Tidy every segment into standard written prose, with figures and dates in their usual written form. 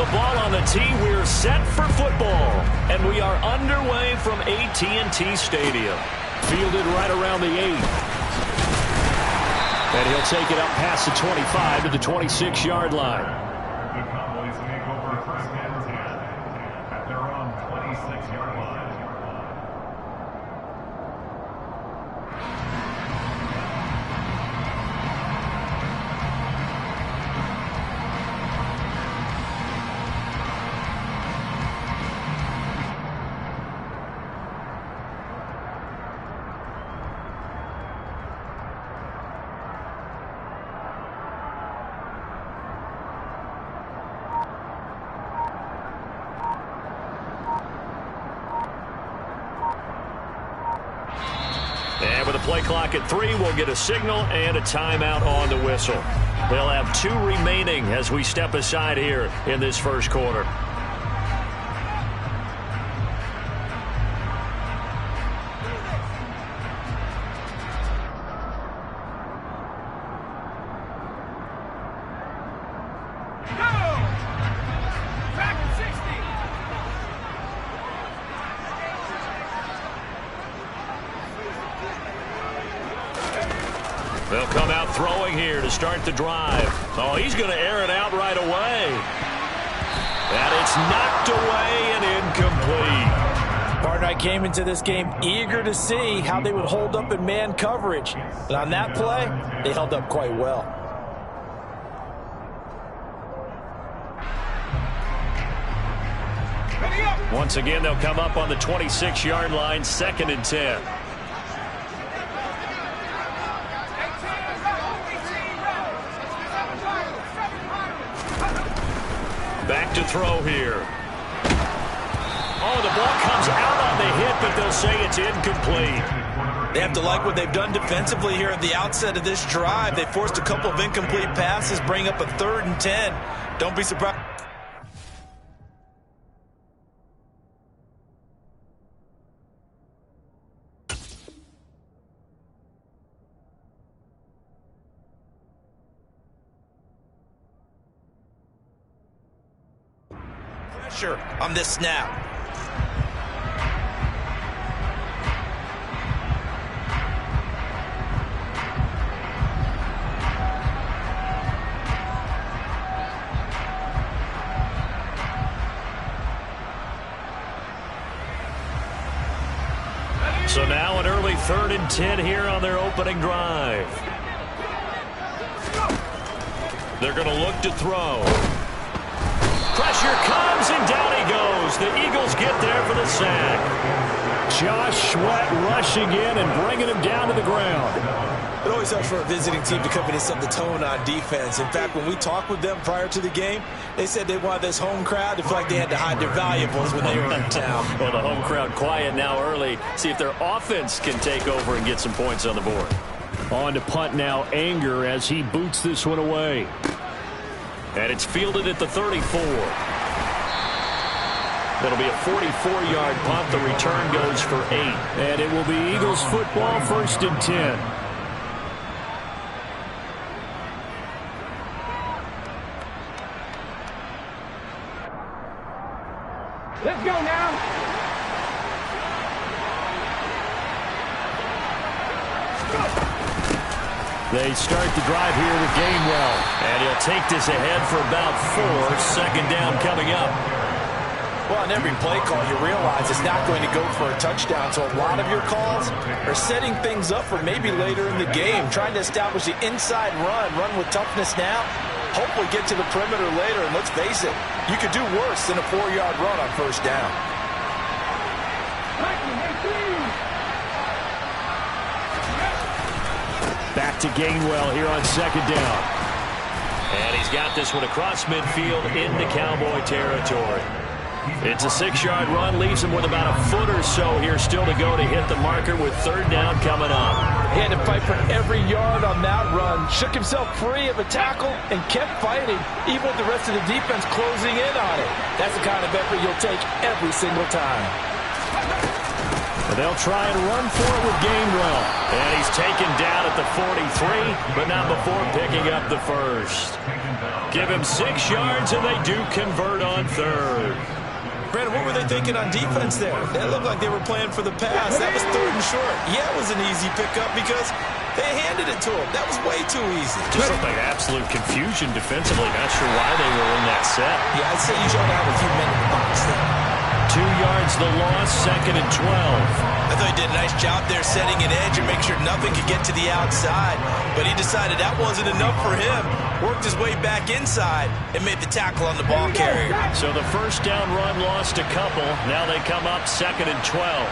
the ball on the tee. We're set for football. And we are underway from AT&T Stadium. Fielded right around the 8. And he'll take it up past the 25 to the 26-yard line. The Cowboys take over first and 10 at their own 26-yard line. And with a play clock at 3, we'll get a signal and a timeout on the whistle. They'll have 2 remaining as we step aside here in this first quarter. They'll come out throwing here to start the drive. Oh, he's going to air it out right away. And it's knocked away and incomplete. Partner, I came into this game eager to see how they would hold up in man coverage. And on that play, they held up quite well. Once again, they'll come up on the 26-yard line, 2nd and 10. Back to throw here. Oh, the ball comes out on the hit, but they'll say it's incomplete. They have to like what they've done defensively here at the outset of this drive. They forced a couple of incomplete passes, bring up a 3rd and 10. Don't be surprised. On this snap. So now an early 3rd and 10 here on their opening drive. They're going to look to throw. Pressure comes, and down he goes. The Eagles get there for the sack. Josh Sweat rushing in and bringing him down to the ground. It always helps for a visiting team to come in and set the tone on defense. In fact, when we talked with them prior to the game, they said they wanted this home crowd to feel like they had to hide their valuables when they were in town. Well, the home crowd quiet now early. See if their offense can take over and get some points on the board. On to punt now, Anger, as he boots this one away. And it's fielded at the 34. That'll be a 44-yard punt. The return goes for 8. And it will be Eagles football, 1st and 10. Let's go now. They start the drive here with Gainwell. And he'll take this ahead for about 4. 2nd down coming up. Well, on every play call, you realize it's not going to go for a touchdown. So a lot of your calls are setting things up for maybe later in the game, trying to establish the inside run with toughness now, hopefully get to the perimeter later. And let's face it, you could do worse than a 4-yard run on 1st down. Back to Gainwell here on 2nd down. And he's got this one across midfield into Cowboy territory. It's a 6-yard run, leaves him with about a foot or so here still to go to hit the marker with 3rd down coming up. He had to fight for every yard on that run, shook himself free of a tackle, and kept fighting, even with the rest of the defense closing in on it. That's the kind of effort you'll take every single time. They'll try and run for it with Gainwell. And he's taken down at the 43, but not before picking up the first. Give him 6 yards, and they do convert on third. Brandon, what were they thinking on defense there? They looked like they were playing for the pass. That was 3rd and short. Yeah, it was an easy pickup because they handed it to him. That was way too easy. Just looked like absolute confusion defensively. Not sure why they were in that set. Yeah, I'd say you should have a few men in the box there. 2 yards the loss, 2nd and 12. I thought he did a nice job there setting an edge and make sure nothing could get to the outside. But he decided that wasn't enough for him. Worked his way back inside and made the tackle on the ball carrier. So the first down run lost a couple. Now they come up 2nd and 12.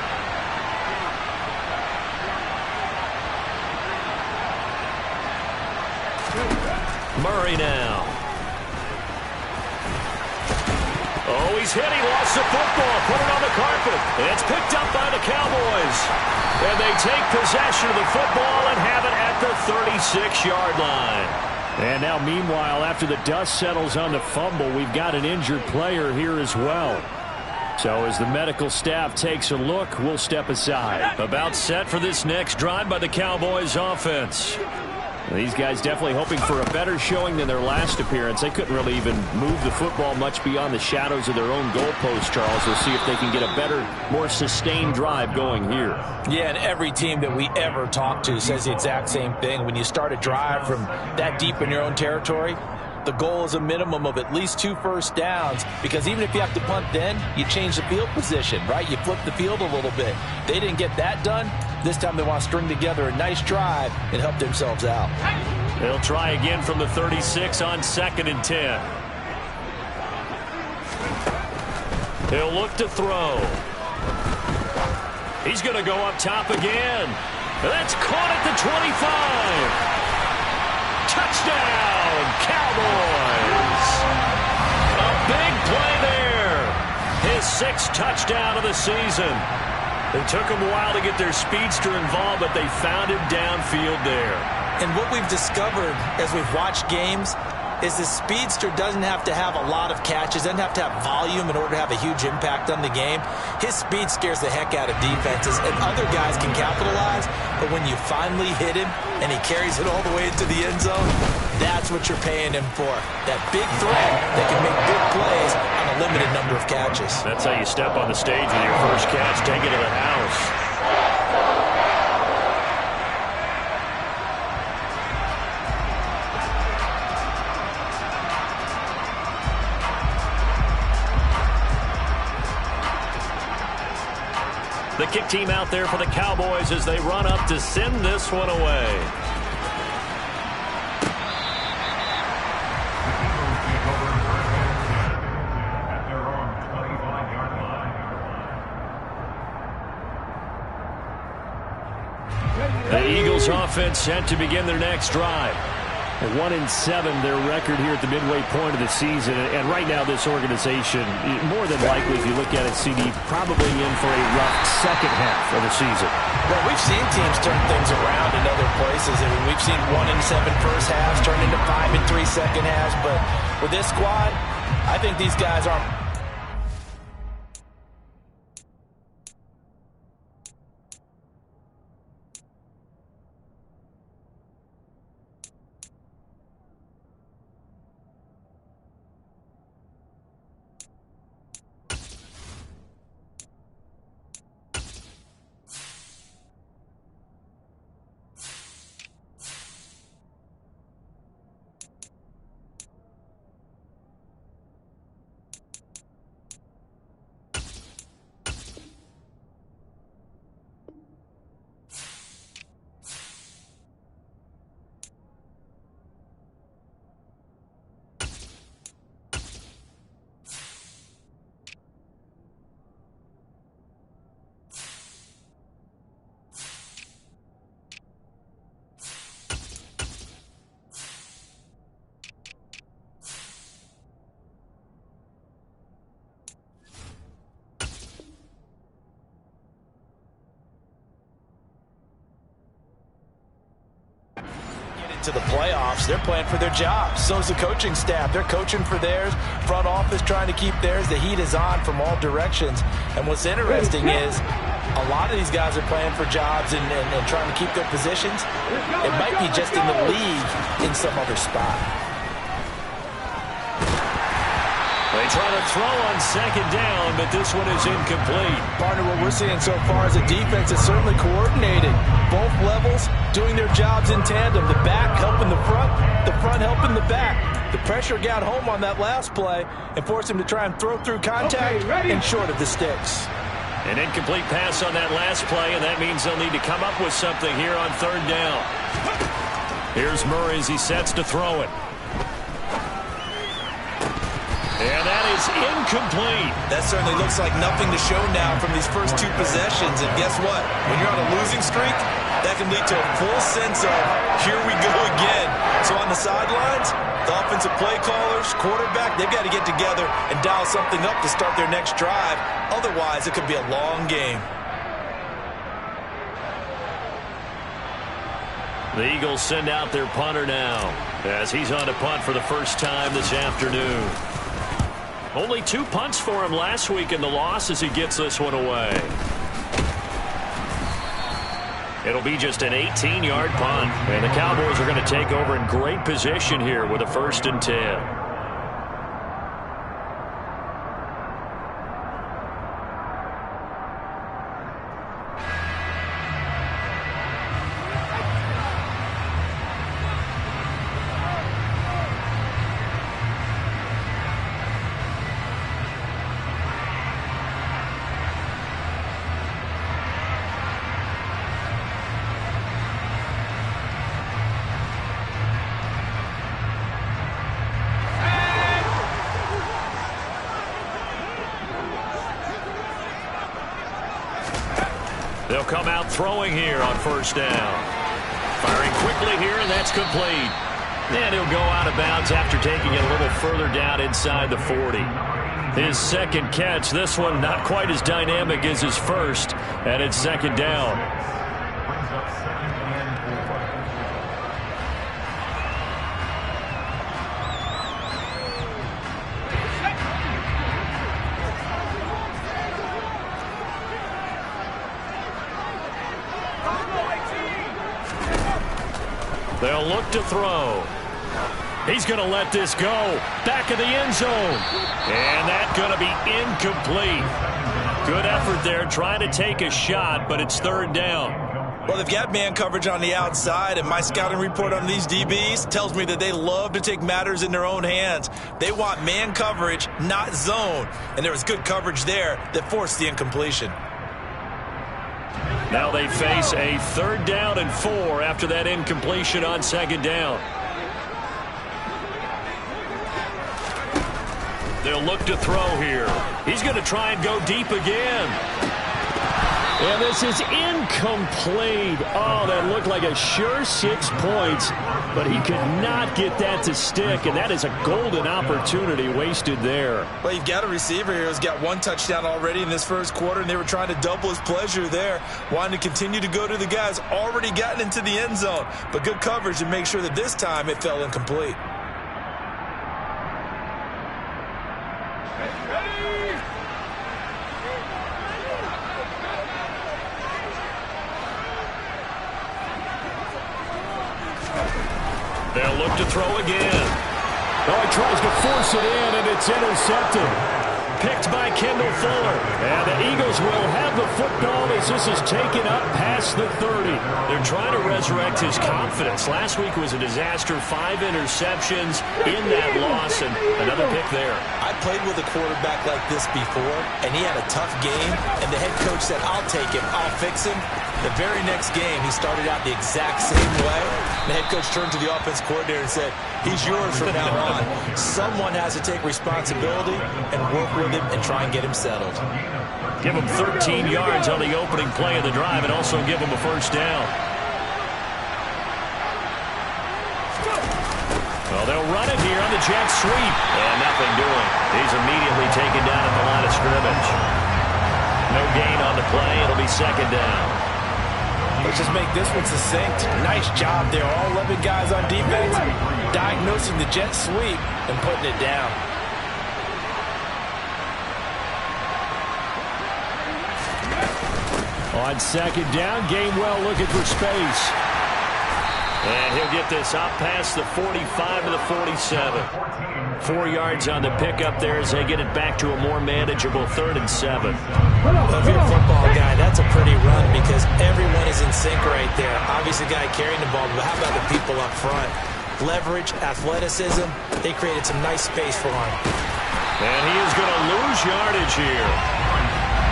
Murray now. Oh, he's hit. He lost the football. Put it on the carpet. It's picked up by the Cowboys. And they take possession of the football and have it at the 36-yard line. And now, meanwhile, after the dust settles on the fumble, we've got an injured player here as well. So as the medical staff takes a look, we'll step aside. About set for this next drive by the Cowboys offense. These guys definitely hoping for a better showing than their last appearance. They couldn't really even move the football much beyond the shadows of their own goalpost, Charles. We'll see if they can get a better, more sustained drive going here. Yeah, and every team that we ever talk to says the exact same thing. When you start a drive from that deep in your own territory, the goal is a minimum of at least 2 first downs, because even if you have to punt then, you change the field position, right? You flip the field a little bit. They didn't get that done. This time they want to string together a nice drive and help themselves out. They'll try again from the 36 on 2nd and 10. He'll look to throw. He's going to go up top again. That's caught at the 25. Touchdown, Cowboys. A big play there. His 6th touchdown of the season. It took them a while to get their speedster involved, but they found him downfield there. And what we've discovered as we've watched games is the speedster doesn't have to have a lot of catches, doesn't have to have volume in order to have a huge impact on the game. His speed scares the heck out of defenses, and other guys can capitalize, but when you finally hit him and he carries it all the way into the end zone, that's what you're paying him for. That big threat that can make big plays on a limited number of catches. That's how you step on the stage with your first catch, take it to the house. The kick team out there for the Cowboys as they run up to send this one away. The Eagles offense set to begin their next drive. At 1-7, their record here at the midway point of the season. And right now, this organization, more than likely, if you look at it, CD, probably in for a rough second half of the season. Well, we've seen teams turn things around in other places. I mean, we've seen 1-7 first halves turn into 5-3 second halves. But with this squad, I think these guys are... to the playoffs, they're playing for their jobs. So is the coaching staff. They're coaching for theirs. Front office trying to keep theirs. The heat is on from all directions. And what's interesting is A lot of these guys are playing for jobs and trying to keep their positions. It might be just in the league in some other spot. They try to throw on second down, but this one is incomplete. Partner, what we're seeing so far as a defense is certainly coordinated. Both levels doing their jobs in tandem. The back helping the front helping the back. The pressure got home on that last play and forced him to try and throw through contact and short of the sticks. An incomplete pass on that last play, and that means they'll need to come up with something here on third down. Here's Murray as he sets to throw it. And that is incomplete. That certainly looks like nothing to show now from these first two possessions. And guess what? When you're on a losing streak, that can lead to a full sense of, here we go again. So on the sidelines, the offensive play callers, quarterback, they've got to get together and dial something up to start their next drive. Otherwise, it could be a long game. The Eagles send out their punter now as he's on to punt for the first time this afternoon. Only 2 punts for him last week in the loss as he gets this one away. It'll be just an 18-yard punt. And the Cowboys are going to take over in great position here with a 1st and 10. They'll come out throwing here on 1st down. Firing quickly here, and that's complete. And he'll go out of bounds after taking it a little further down inside the 40. His 2nd catch, this one not quite as dynamic as his first, and it's 2nd down. Brings up 2nd and 4. They'll look to throw. He's going to let this go. Back of the end zone. And that's going to be incomplete. Good effort there trying to take a shot, but it's 3rd down. Well, they've got man coverage on the outside, and my scouting report on these DBs tells me that they love to take matters in their own hands. They want man coverage, not zone. And there was good coverage there that forced the incompletion. Now they face a 3rd down and 4 after that incompletion on 2nd down. They'll look to throw here. He's going to try and go deep again. And this is incomplete. Oh, that looked like a sure 6 points, but he could not get that to stick, and that is a golden opportunity wasted there. Well, you've got a receiver here who's got 1 touchdown already in this first quarter, and they were trying to double his pleasure there, wanting to continue to go to the guys already gotten into the end zone. But good coverage to make sure that this time it fell incomplete. They'll look to throw again. Oh, he tries to force it in, and it's intercepted. Picked by Kendall Fuller. And the Eagles will have the football as this is taken up past the 30. They're trying to resurrect his confidence. Last week was a disaster. 5 interceptions in that loss, and another pick there. I played with a quarterback like this before, and he had a tough game, and the head coach said, I'll take him, I'll fix him. The very next game, he started out the exact same way. The head coach turned to the offense coordinator and said, he's yours from now on. Someone has to take responsibility and work with him and try and get him settled. Give him 13 yards on the opening play of the drive and also give him a 1st down. Well, they'll run it here on the jet sweep. And nothing doing. He's immediately taken down at the line of scrimmage. No gain on the play. It'll be 2nd down. Let's just make this one succinct. Nice job there. All 11 guys on defense diagnosing the jet sweep and putting it down. On second down, Gainwell looking for space. And he'll get this up past the 45 to the 47. 4 yards on the pickup there as they get it back to a more manageable 3rd and 7. Well, if you're a football guy, that's a pretty run because everyone is in sync right there. Obviously, the guy carrying the ball, but how about the people up front? Leverage, athleticism, they created some nice space for him. And he is going to lose yardage here.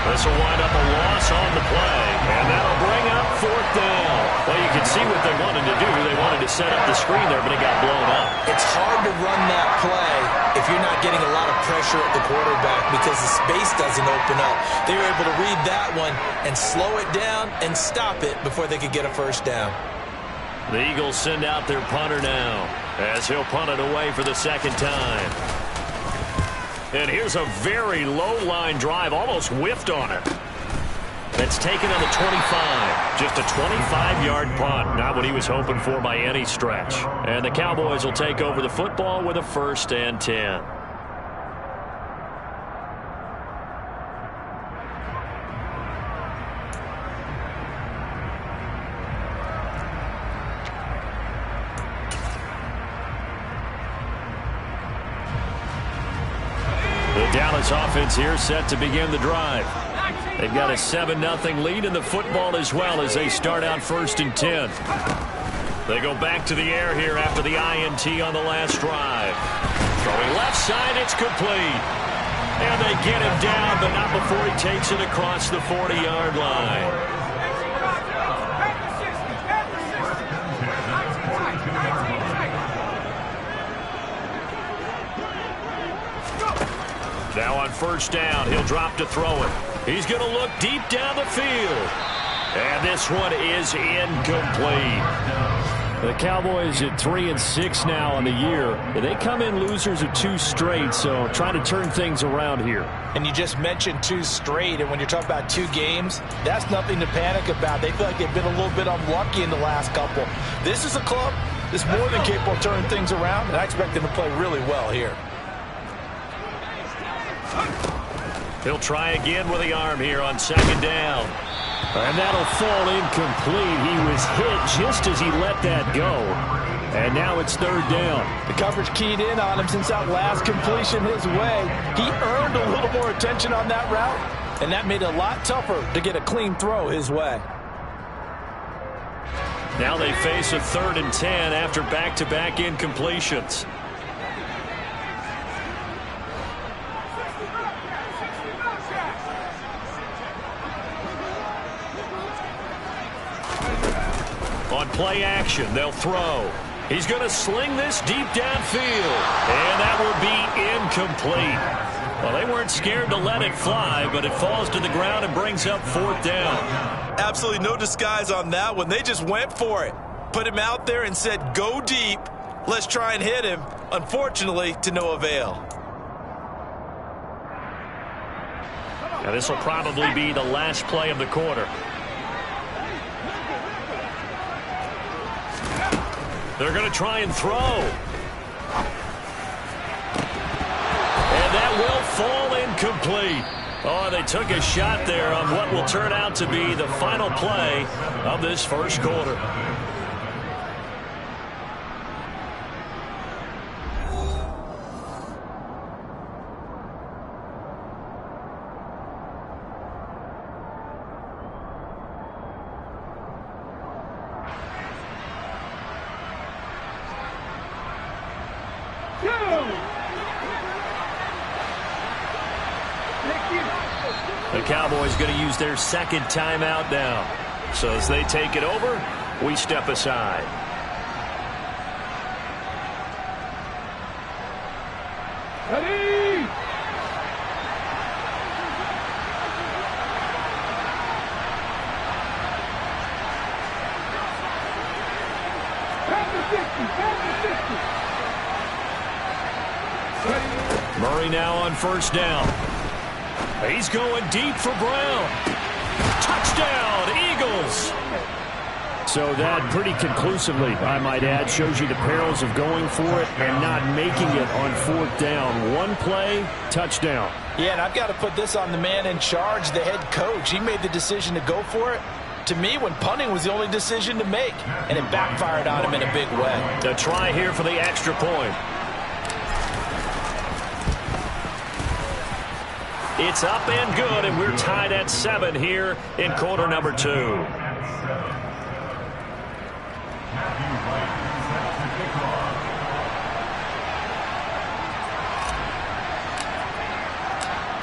This will wind up a loss on the play, and that'll bring up 4th down. Well, you can see what they wanted to do. They wanted to set up the screen there, but it got blown up. It's hard to run that play if you're not getting a lot of pressure at the quarterback because the space doesn't open up. They were able to read that one and slow it down and stop it before they could get a 1st down. The Eagles send out their punter now as he'll punt it away for the 2nd time. And here's a very low-line drive, almost whiffed on it. That's taken on the 25. Just a 25-yard punt. Not what he was hoping for by any stretch. And the Cowboys will take over the football with a 1st and 10. Dallas offense here set to begin the drive. They've got a 7-0 lead in the football as well as they start out 1st and 10. They go back to the air here after the INT on the last drive. Throwing left side, it's complete. And they get him down, but not before he takes it across the 40-yard line. Now on 1st down, he'll drop to throw it. He's going to look deep down the field. And this one is incomplete. The Cowboys at 3-6 now on the year. They come in losers of 2 straight, so trying to turn things around here. And you just mentioned 2 straight, and when you're talking about 2 games, that's nothing to panic about. They feel like they've been a little bit unlucky in the last couple. This is a club that's more than capable of turning things around, and I expect them to play really well here. He'll try again with the arm here on 2nd down. And that'll fall incomplete. He was hit just as he let that go. And now it's 3rd down. The coverage keyed in on him since that last completion his way. He earned a little more attention on that route, and that made it a lot tougher to get a clean throw his way. Now they face a 3rd and 10 after back-to-back incompletions. On play action, they'll throw. He's going to sling this deep downfield. And that will be incomplete. Well, they weren't scared to let it fly, but it falls to the ground and brings up 4th down. Absolutely no disguise on that one. They just went for it. Put him out there and said, go deep. Let's try and hit him. Unfortunately, to no avail. Now, this will probably be the last play of the quarter. They're going to try and throw. And that will fall incomplete. Oh, they took a shot there on what will turn out to be the final play of this 1st quarter. The Cowboys going to use their 2nd timeout now. So as they take it over, we step aside. Ready! Murray now on 1st down. He's going deep for Brown. Touchdown, Eagles. So that pretty conclusively, I might add, shows you the perils of going for it and not making it on fourth down. One play, touchdown. Yeah, and I've got to put this on the man in charge, the head coach. He made the decision to go for it. To me, when punting was the only decision to make, and it backfired on him in a big way. The try here for the extra point. It's up and good, and we're tied at 7 here in quarter number 2.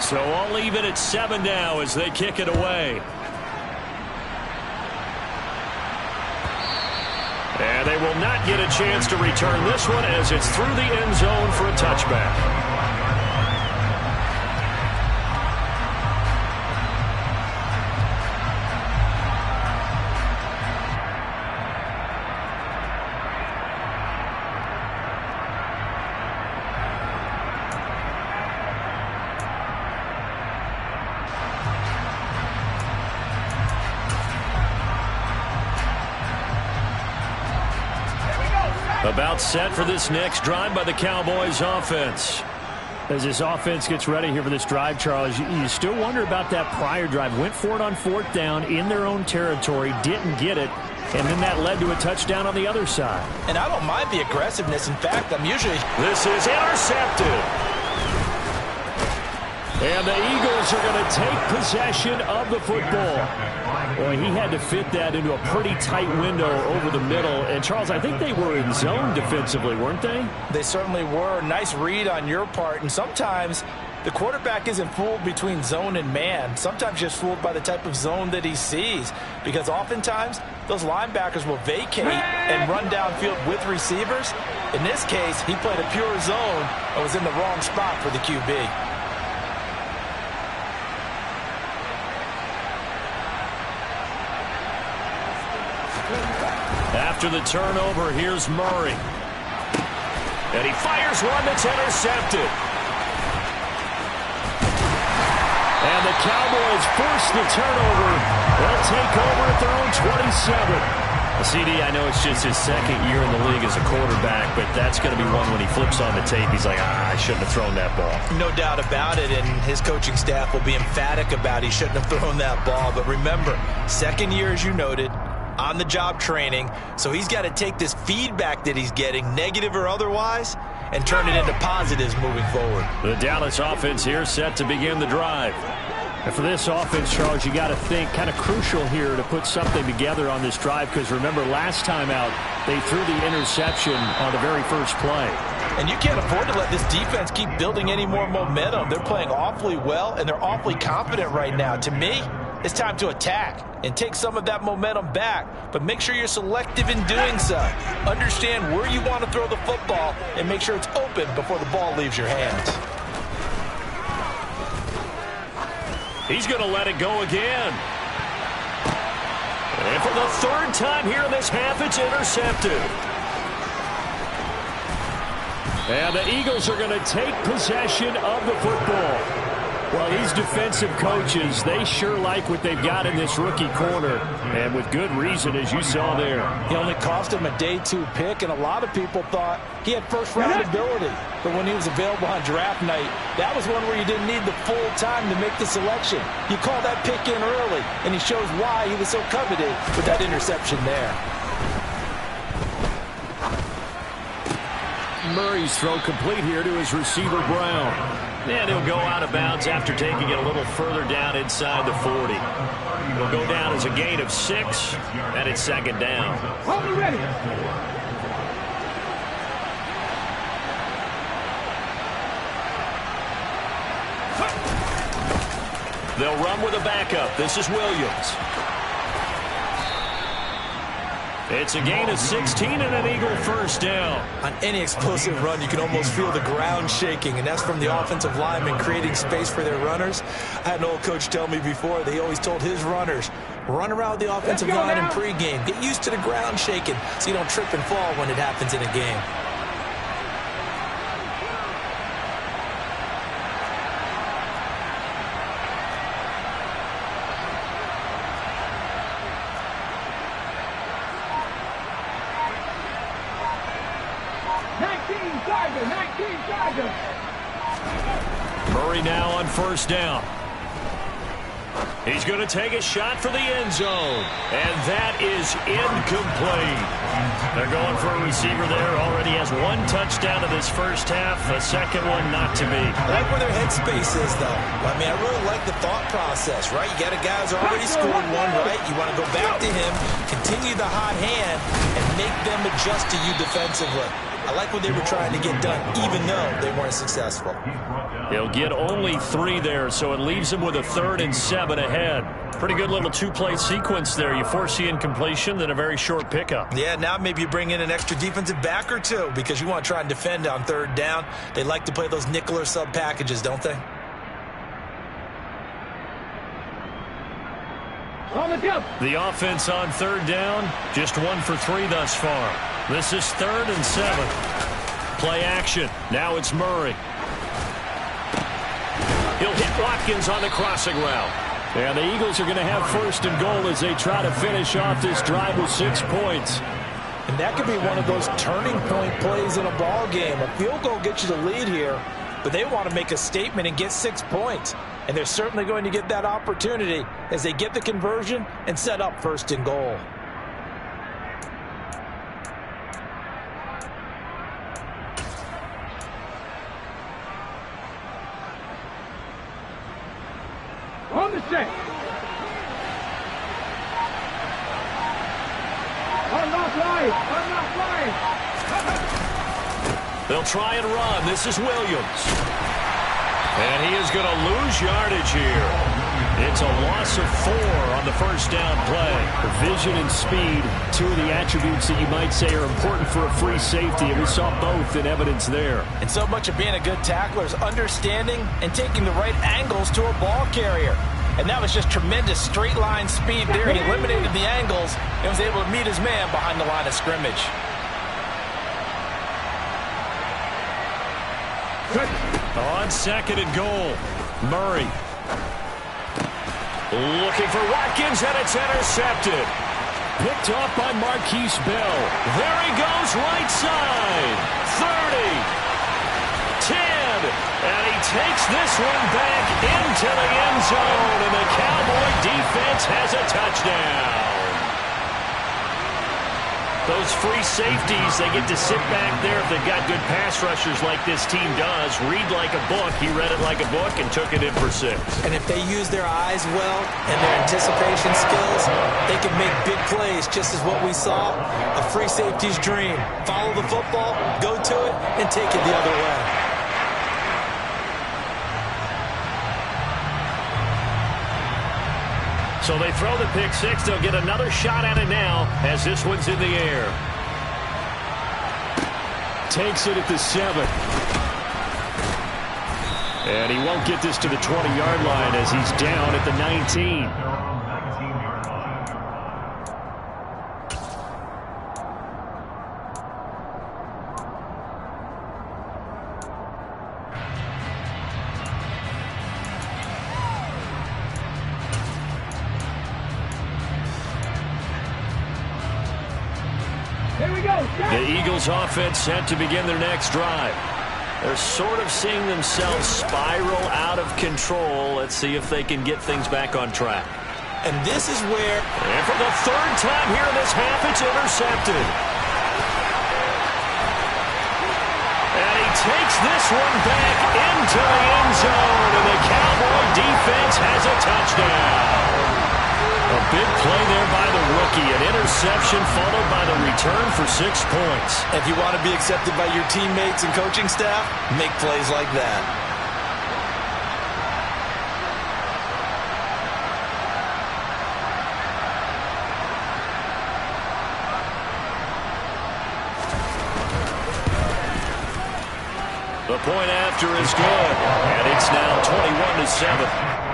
So I'll leave it at 7 now as they kick it away. And they will not get a chance to return this one as it's through the end zone for a touchback. About set for this next drive by the Cowboys offense. As this offense gets ready here for this drive, Charles, you still wonder about that prior drive. Went for it on fourth down in their own territory, didn't get it, and then that led to a touchdown on the other side. And I don't mind the aggressiveness. In fact, I'm usually... This is intercepted. And the Eagles are going to take possession of the football. Boy, he had to fit that into a pretty tight window over the middle. And, Charles, I think they were in zone defensively, weren't they? They certainly were. Nice read on your part. And sometimes the quarterback isn't fooled between zone and man. Sometimes just fooled by the type of zone that he sees. Because oftentimes, those linebackers will vacate and run downfield with receivers. In this case, he played a pure zone and was in the wrong spot for the QB. After the turnover, here's Murray. And he fires one that's intercepted. And the Cowboys force the turnover. They'll take over at their own 27. CD, I know it's just his second year in the league as a quarterback, but that's going to be one when he flips on the tape. He's like, I shouldn't have thrown that ball. No doubt about it, and his coaching staff will be emphatic about he shouldn't have thrown that ball. But remember, second year, as you noted, on-the-job training, so he's got to take this feedback that he's getting, negative or otherwise, and turn it into positives moving forward. The Dallas offense here set to begin the drive. And for this offense, Charles, you got to think kind of crucial here to put something together on this drive, because remember, last time out, they threw the interception on the very first play. And you can't afford to let this defense keep building any more momentum. They're playing awfully well, and they're awfully confident right now. To me, it's time to attack and take some of that momentum back, but make sure you're selective in doing so. Understand where you want to throw the football and make sure it's open before the ball leaves your hands. He's going to let it go again. And for the third time here in this half, it's intercepted. And the Eagles are going to take possession of the football. Well, these defensive coaches, they sure like what they've got in this rookie corner, and with good reason, as you saw there. He only cost him a day 2 pick, and a lot of people thought he had first-round ability. But when he was available on draft night, that was one where you didn't need the full time to make the selection. You call that pick in early, and he shows why he was so coveted with that interception there. Murray's throw complete here to his receiver, Brown. And he'll go out of bounds after taking it a little further down inside the 40. It'll go down as a gain of 6, and it's second down. Hold it ready. They'll run with a backup. This is Williams. It's a gain of 16 and an Eagle first down. On any explosive run, you can almost feel the ground shaking, and that's from the offensive linemen creating space for their runners. I had an old coach tell me before, they always told his runners, run around the offensive line in pregame. Get used to the ground shaking so you don't trip and fall when it happens in a game. Murray now on first down. He's going to take a shot for the end zone. And that is incomplete. They're going for a receiver there. Already has one touchdown in this first half. A second one not to be. I like where their headspace is, though. I mean, I really like the thought process, right? You got a guy who's already scored one, right? You want to go back to him, continue the hot hand, and make them adjust to you defensively. I like what they were trying to get done, even though they weren't successful. He'll get only 3 there, so it leaves him with a 3rd and 7 ahead. Pretty good little 2-play sequence there. You force the incompletion, then a very short pickup. Yeah, now maybe you bring in an extra defensive back or two because you want to try and defend on 3rd down. They like to play those nickel or sub packages, don't they? The offense on 3rd down, just 1 for 3 thus far. This is 3rd and 7. Play action. Now it's Murray. He'll hit Watkins on the crossing route. And the Eagles are going to have 1st and goal as they try to finish off this drive with 6 points. And that could be one of those turning point plays in a ball game. A field goal gets you the lead here, but they want to make a statement and get 6 points. And they're certainly going to get that opportunity as they get the conversion and set up 1st and goal. On the set. Unlock line. They'll try and run. This is Williams. And he is going to lose yardage here. It's a loss of 4 on the first down play. Vision and speed, 2 of the attributes that you might say are important for a free safety, and we saw both in evidence there. And so much of being a good tackler is understanding and taking the right angles to a ball carrier. And that was just tremendous straight line speed there. He eliminated the angles and was able to meet his man behind the line of scrimmage. On 2nd and goal, Murray. Looking for Watkins, and it's intercepted. Picked off by Marquise Bell. There he goes, right side. 30. 10. And he takes this one back into the end zone, and the Cowboy defense has a touchdown. Those free safeties, they get to sit back there if they've got good pass rushers like this team does. Read like a book. He read it like a book and took it in for 6. And if they use their eyes well and their anticipation skills, they can make big plays, just as what we saw. A free safety's dream. Follow the football, go to it, and take it the other way. So they throw the pick 6. They'll get another shot at it now as this one's in the air. Takes it at the 7. And he won't get this to the 20-yard line as he's down at the 19. The Eagles offense set to begin their next drive. They're sort of seeing themselves spiral out of control. Let's see if they can get things back on track. And this is where... And for the 3rd time here in this half, it's intercepted. And he takes this one back into the end zone, and the Cowboy defense has a touchdown. A big play there by the rookie. An interception followed by the return for 6 points. If you want to be accepted by your teammates and coaching staff, make plays like that. The point after is good, and it's now 21-7.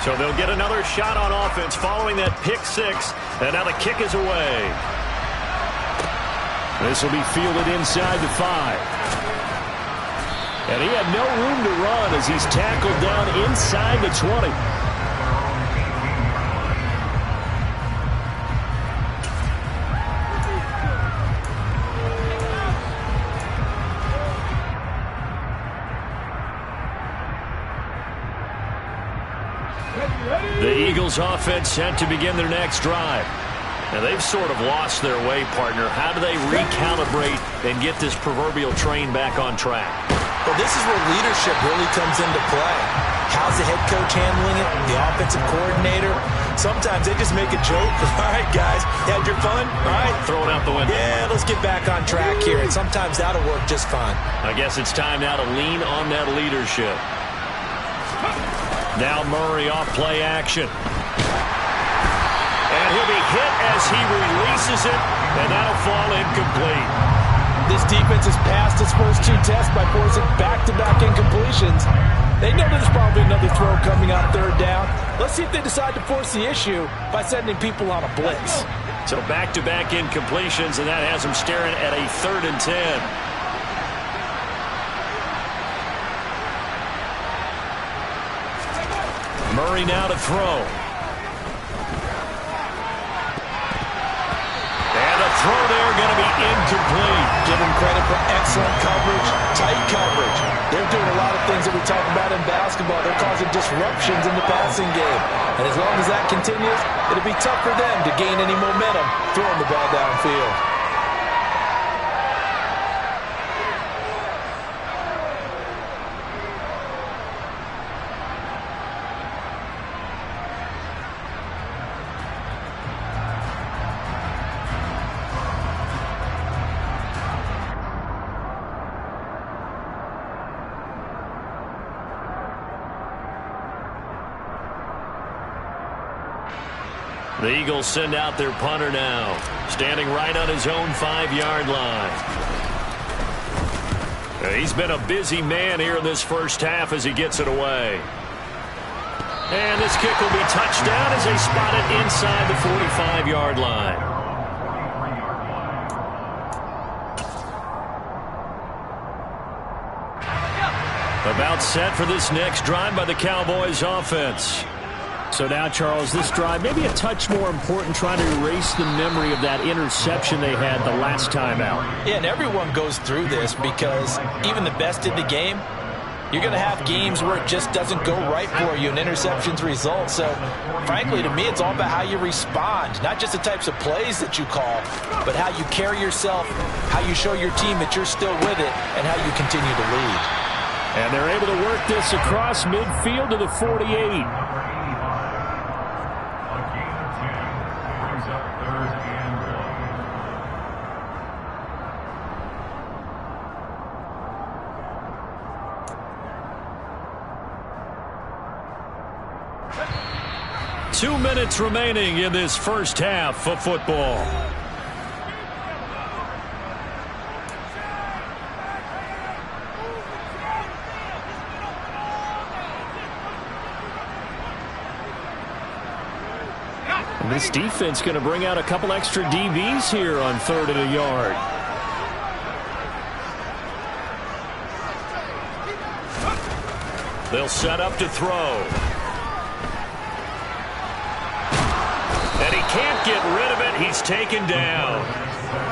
So they'll get another shot on offense following that pick 6, and now the kick is away. This will be fielded inside the 5. And he had no room to run as he's tackled down inside the 20. The Eagles offense set to begin their next drive. Now, they've sort of lost their way, partner. How do they recalibrate and get this proverbial train back on track? Well, this is where leadership really comes into play. How's the head coach handling it? The offensive coordinator? Sometimes they just make a joke. All right, guys, had your fun? All right. Throw it out the window. Yeah, let's get back on track here. And sometimes that'll work just fine. I guess it's time now to lean on that leadership. Now Murray off play action. And he'll be hit as he releases it, and that'll fall incomplete. This defense has passed its first two tests by forcing back-to-back incompletions. They know there's probably another throw coming on third down. Let's see if they decide to force the issue by sending people on a blitz. So back-to-back incompletions, and that has them staring at a 3rd and 10. Murray now to throw. And a throw there going to be incomplete. Give him credit for excellent coverage, tight coverage. They're doing a lot of things that we talk about in basketball. They're causing disruptions in the passing game. And as long as that continues, it'll be tough for them to gain any momentum throwing the ball downfield. The Eagles send out their punter now, standing right on his own 5-yard line. He's been a busy man here in this first half as he gets it away. And this kick will be touchdown as they spot it inside the 45-yard line. About set for this next drive by the Cowboys offense. So now, Charles, this drive maybe a touch more important, trying to erase the memory of that interception they had the last time out. Yeah, and everyone goes through this because even the best in the game, you're going to have games where it just doesn't go right for you and interceptions result. So, frankly, to me, it's all about how you respond, not just the types of plays that you call, but how you carry yourself, how you show your team that you're still with it, and how you continue to lead. And they're able to work this across midfield to the 48. 2 minutes remaining in this first half of football. And this defense going to bring out a couple extra DBs here on 3rd and a yard. They'll set up to throw. And he can't get rid of it. He's taken down.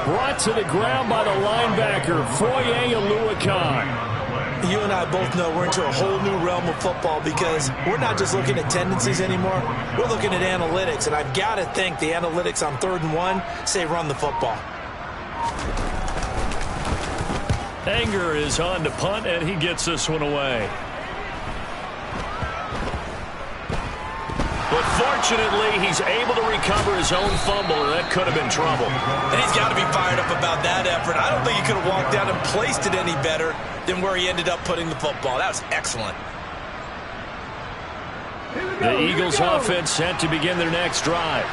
Brought to the ground by the linebacker, Foye Oluokun. You and I both know we're into a whole new realm of football because we're not just looking at tendencies anymore. We're looking at analytics, and I've got to think the analytics on 3rd and 1 say run the football. Anger is on to punt, and he gets this one away. But fortunately, he's able to recover his own fumble, and that could have been trouble. And he's got to be fired up about that effort. I don't think he could have walked down and placed it any better than where he ended up putting the football. That was excellent. The Eagles offense set to begin their next drive.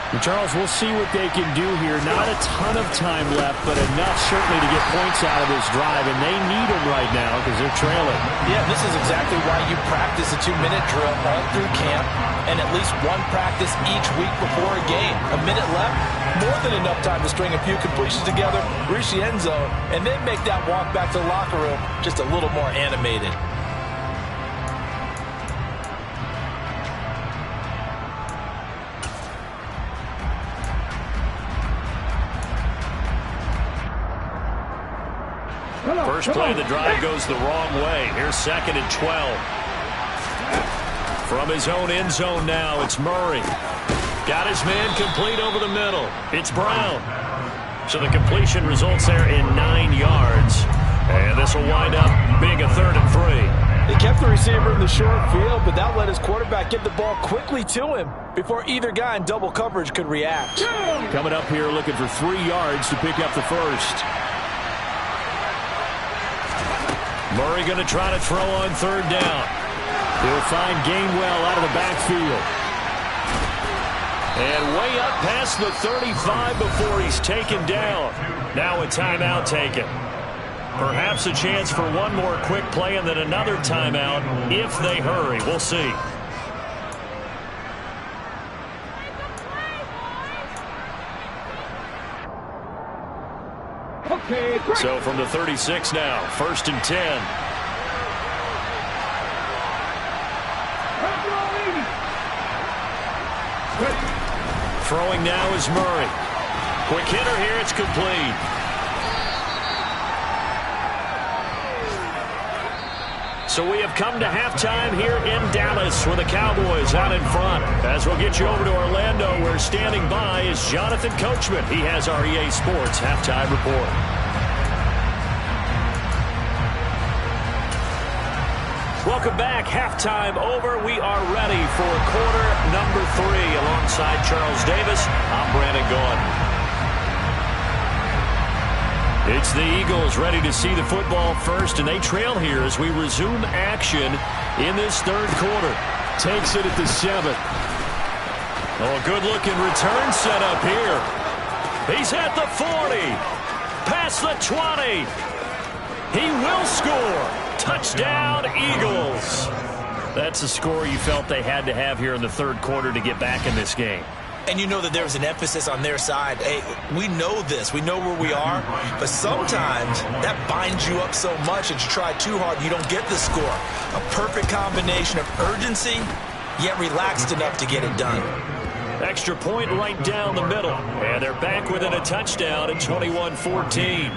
And Charles, we'll see what they can do here. Not a ton of time left, but enough certainly to get points out of this drive, and they need them right now because they're trailing. Yeah, this is exactly why you practice a 2-minute drill all through camp and at least one practice each week before a game. A minute left, more than enough time to string a few completions together, reach the end zone, and then make that walk back to the locker room just a little more animated. First play of the drive goes the wrong way. Here's 2nd and 12. From his own end zone now, it's Murray. Got his man complete over the middle. It's Brown. So the completion results there in 9 yards. And this will wind up being a 3rd and 3. They kept the receiver in the short field, but that let his quarterback get the ball quickly to him before either guy in double coverage could react. Coming up here looking for 3 yards to pick up the first. Murray going to try to throw on 3rd down. He'll find Gainwell out of the backfield. And way up past the 35 before he's taken down. Now a timeout taken. Perhaps a chance for one more quick play and then another timeout if they hurry. We'll see. Okay, great. So from the 36 now, 1st and 10. Throwing now is Murray. Quick hitter here, it's complete. So we have come to halftime here in Dallas with the Cowboys out in front. As we'll get you over to Orlando, where standing by is Jonathan Coachman. He has our EA Sports halftime report. Welcome back. Halftime over. We are ready for quarter number 3. Alongside Charles Davis, I'm Brandon Gaudin. It's the Eagles ready to see the football first, and they trail here as we resume action in this 3rd quarter. Takes it at the 7. Oh, good-looking return set up here. He's at the 40. Past the 20. He will score. Touchdown, Eagles. That's a score you felt they had to have here in the 3rd quarter to get back in this game. And you know that there's an emphasis on their side. Hey, we know this. We know where we are. But sometimes that binds you up so much that you try too hard, you don't get the score. A perfect combination of urgency, yet relaxed enough to get it done. Extra point right down the middle. And they're back within a touchdown at 21-14.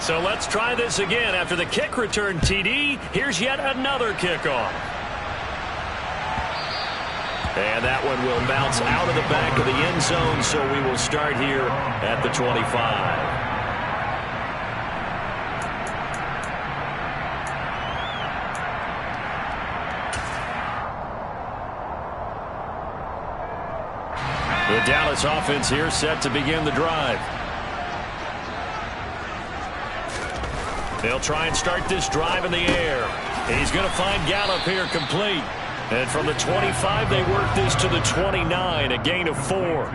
So let's try this again. After the kick return TD, here's yet another kickoff. And that one will bounce out of the back of the end zone, so we will start here at the 25. The Dallas offense here set to begin the drive. They'll try and start this drive in the air. He's going to find Gallup here complete. And from the 25, they work this to the 29, a gain of 4.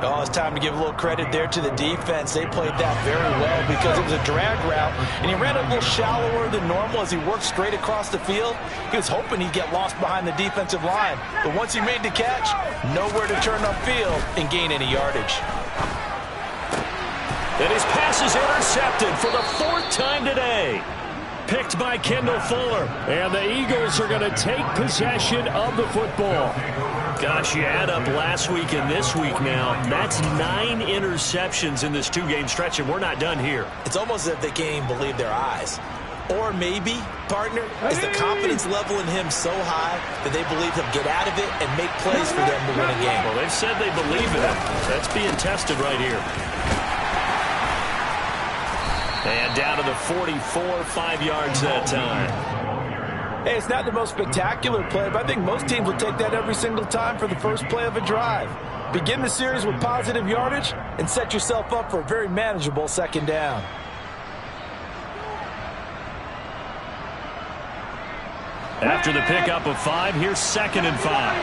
Oh, it's time to give a little credit there to the defense. They played that very well because it was a drag route, and he ran a little shallower than normal as he worked straight across the field. He was hoping he'd get lost behind the defensive line. But once he made the catch, nowhere to turn upfield and gain any yardage. And his pass is intercepted for the 4th time today. Picked by Kendall Fuller. And the Eagles are going to take possession of the football. Gosh, you add up last week and this week now. That's 9 interceptions in this 2-game stretch, and we're not done here. It's almost as if they can't even believe their eyes. Or maybe, partner, is the confidence level in him so high that they believe he'll get out of it and make plays for them to win a game. Well, they've said they believe in him. That's being tested right here. And down to the 44, 5 yards that time. Hey, it's not the most spectacular play, but I think most teams will take that every single time for the first play of a drive. Begin the series with positive yardage and set yourself up for a very manageable 2nd down. After the pickup of 5, here's 2nd and 5.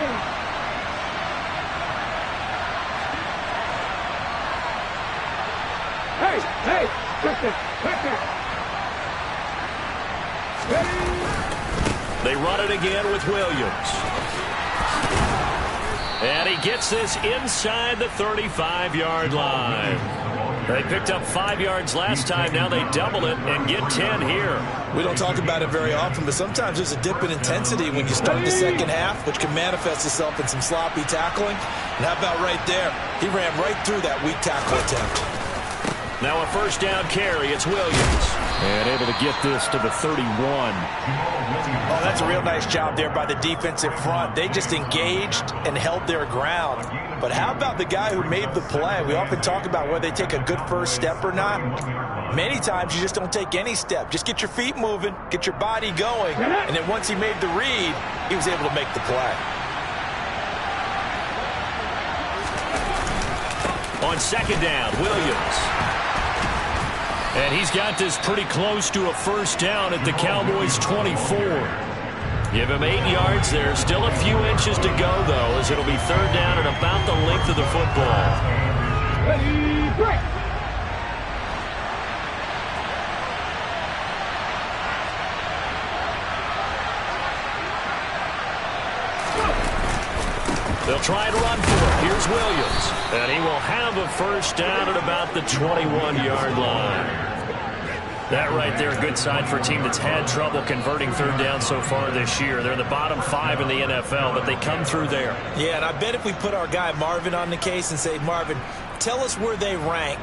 Hey, quick. They run it again with Williams. And he gets this inside the 35-yard line. They picked up 5 yards last time. Now they double it and get 10 here. We don't talk about it very often, but sometimes there's a dip in intensity when you start the 2nd half, which can manifest itself in some sloppy tackling. And how about right there? He ran right through that weak tackle attempt. Now a 1st down carry. It's Williams. And able to get this to the 31. Oh, that's a real nice job there by the defensive front. They just engaged and held their ground. But how about the guy who made the play? We often talk about whether they take a good first step or not. Many times you just don't take any step. Just get your feet moving, get your body going. And then once he made the read, he was able to make the play. On second down, Williams. And he's got this pretty close to a first down at the Cowboys' 24. Give him 8 yards there. Still a few inches to go, though, as it'll be third down at about the length of the football. Ready, break. They'll try and run for it. Here's Williams. And he will have a first down at about the 21-yard line. That right there, a good sign for a team that's had trouble converting third down so far this year. They're in the bottom 5 in the NFL, but they come through there. Yeah, and I bet if we put our guy Marvin on the case and say, Marvin, tell us where they rank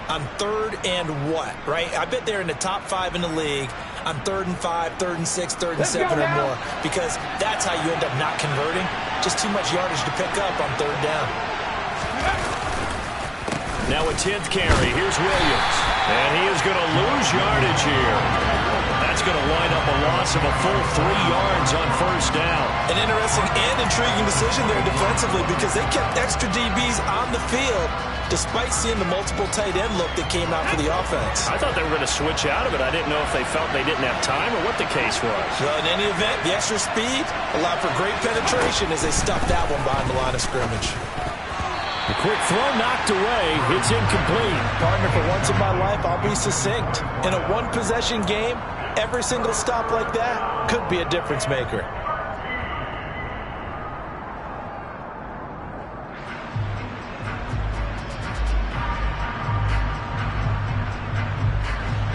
on third and what, right? I bet they're in the top 5 in the league on 3rd and 5, 3rd and 6, 3rd and 7 or more, because that's how you end up not converting. Just too much yardage to pick up on third down. Now a 10th carry. Here's Williams. And he is going to lose yardage here. That's going to wind up a loss of a full 3 yards on first down. An interesting and intriguing decision there defensively, because they kept extra DBs on the field despite seeing the multiple tight end look that came out for the offense. I thought they were going to switch out of it. I didn't know if they felt they didn't have time or what the case was. Well, in any event, the extra speed allowed for great penetration as they stuffed that one behind the line of scrimmage. The quick throw knocked away. It's incomplete. Partner, for once in my life, I'll be succinct. In a one-possession game, every single stop like that could be a difference maker.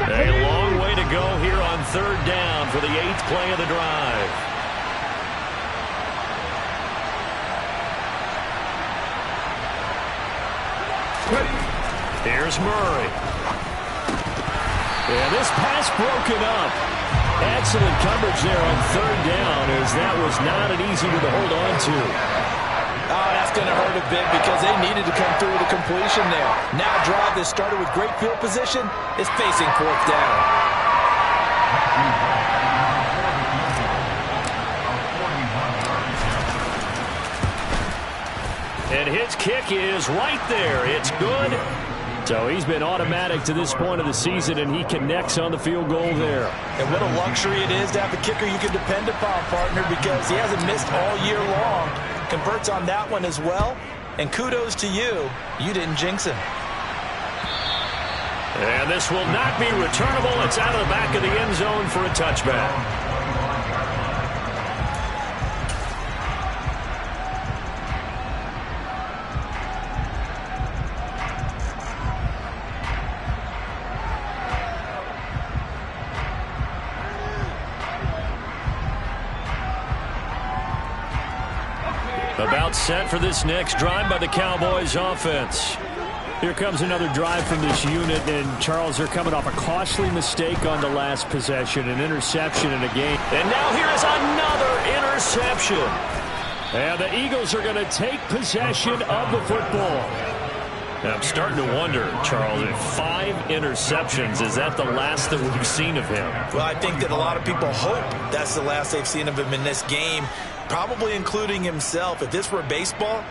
A long way to go here on third down for the 8th play of the drive. Here's Murray. And this pass broken up. Excellent coverage there on third down, as that was not an easy one to hold on to. Oh, that's going to hurt a bit because they needed to come through with a completion there. Now a drive that started with great field position is facing 4th down. And his kick is right there. It's good. So he's been automatic to this point of the season, and he connects on the field goal there. And what a luxury it is to have a kicker you can depend upon, partner, because he hasn't missed all year long. Converts on that one as well. And kudos to you. You didn't jinx him. And this will not be returnable. It's out of the back of the end zone for a touchback. About set for this next drive by the Cowboys offense. Here comes another drive from this unit, and Charles, they're coming off a costly mistake on the last possession, an interception in a game. And now here is another interception. And the Eagles are going to take possession of the football. Now I'm starting to wonder, Charles, if 5 interceptions, is that the last that we've seen of him? Well, I think that a lot of people hope that's the last they've seen of him in this game, probably including himself. If this were baseball,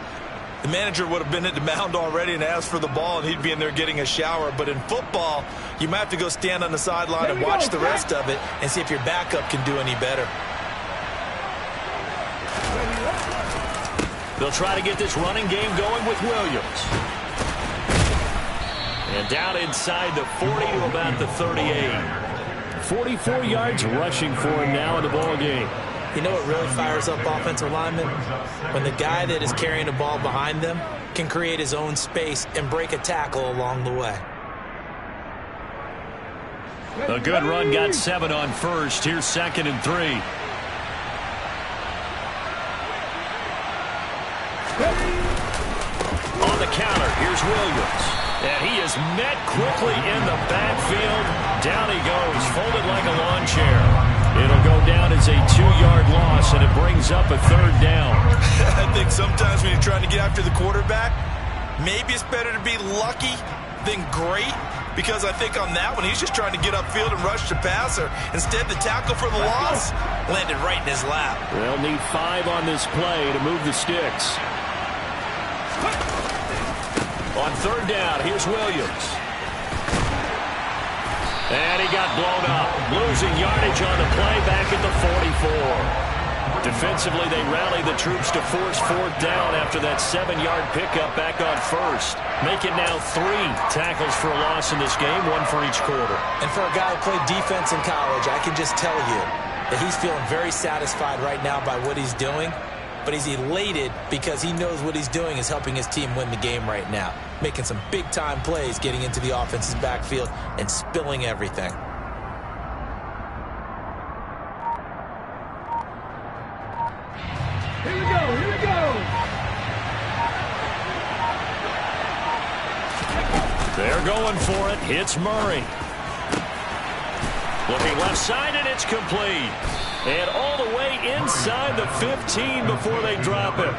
the manager would have been at the mound already and asked for the ball, and he'd be in there getting a shower. But in football, you might have to go stand on the sideline and watch the rest of it and see if your backup can do any better. They'll try to get this running game going with Williams. And down inside the 40 to about the 38. 44 yards rushing for him now in the ball game. You know what really fires up offensive linemen? When the guy that is carrying the ball behind them can create his own space and break a tackle along the way. A good run, got 7 on first. Here's 2nd and 3. On the counter, here's Williams. And he is met quickly in the backfield. Down he goes, folded like a lawn chair. It'll go down as a 2-yard loss, and it brings up a 3rd down. I think sometimes when you're trying to get after the quarterback, maybe it's better to be lucky than great, because I think on that one, he's just trying to get upfield and rush the passer. Instead, the tackle for the loss landed right in his lap. They'll need 5 on this play to move the sticks. On 3rd down, here's Williams. And he got blown up. Losing yardage on the play back at the 44. Defensively, they rally the troops to force 4th down after that 7-yard pickup back on 1st. Make it now 3 tackles for a loss in this game, 1 for each quarter. And for a guy who played defense in college, I can just tell you that he's feeling very satisfied right now by what he's doing. But he's elated because he knows what he's doing is helping his team win the game right now. Making some big-time plays, getting into the offense's backfield, and spilling everything. Here we go, here we go. They're going for it. Hits Murray. Looking left side, and it's complete. And all the way inside the 15 before they drop it.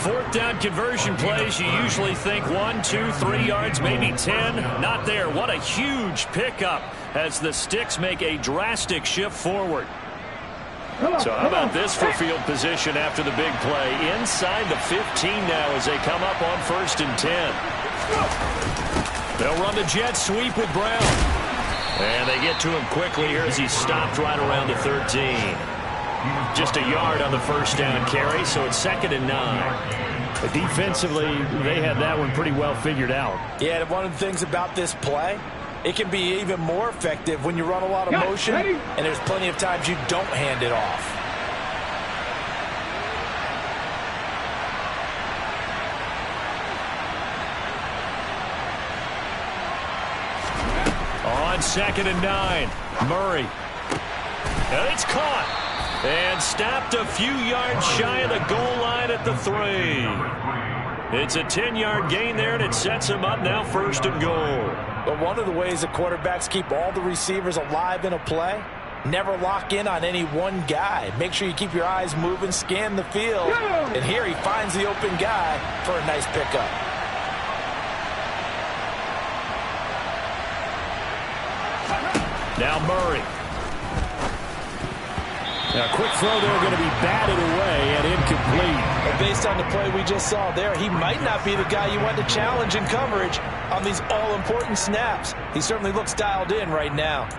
4th down conversion plays, you usually think 1, 2, 3 yards, maybe 10. Not there. What a huge pickup as the sticks make a drastic shift forward. So how about this for field position after the big play? Inside the 15 now as they come up on 1st and 10. They'll run the jet sweep with Brown. And they get to him quickly here as he stopped right around the 13. Just a yard on the 1st down carry, so it's 2nd and 9. But defensively, they had that one pretty well figured out. Yeah, and one of the things about this play, it can be even more effective when you run a lot of motion, and there's plenty of times you don't hand it off. On 2nd and 9, Murray. And it's caught. And stopped a few yards shy of the goal line at the 3. It's a 10-yard gain there, and it sets him up now 1st and goal. But one of the ways the quarterbacks keep all the receivers alive in a play, never lock in on any one guy. Make sure you keep your eyes moving, scan the field. And here he finds the open guy for a nice pickup. Now Murray. Now, a quick throw there going to be batted away and incomplete. But based on the play we just saw there, he might not be the guy you want to challenge in coverage on these all-important snaps. He certainly looks dialed in right now.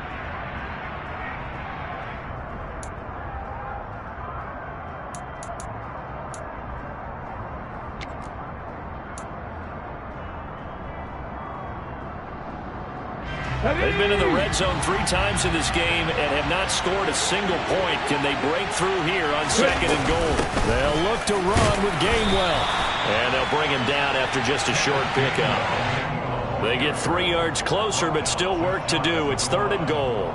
They've been in the red zone 3 times in this game and have not scored a single point. Can they break through here on 2nd and goal? They'll look to run with Gainwell. And they'll bring him down after just a short pickup. They get 3 yards closer, but still work to do. It's 3rd and goal.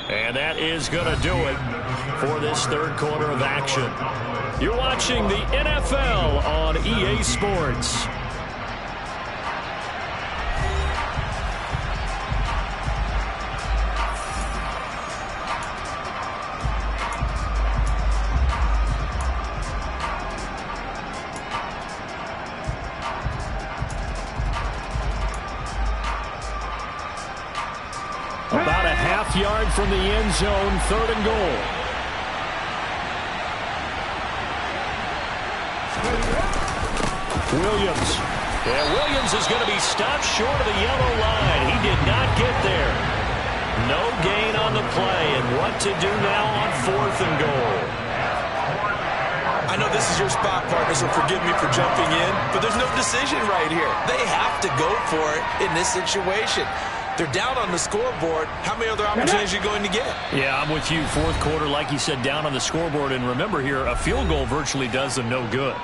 And that is going to do it for this 3rd quarter of action. You're watching the NFL on EA Sports. About a half-yard from the end zone, 3rd and goal. Williams. Yeah, Williams is going to be stopped short of the yellow line. He did not get there. No gain on the play, and what to do now on 4th and goal. I know this is your spot, partner, so forgive me for jumping in, but there's no decision right here. They have to go for it in this situation. They're down on the scoreboard. How many other opportunities are you going to get? Yeah, I'm with you. 4th quarter, like you said, down on the scoreboard. And remember here, a field goal virtually does them no good.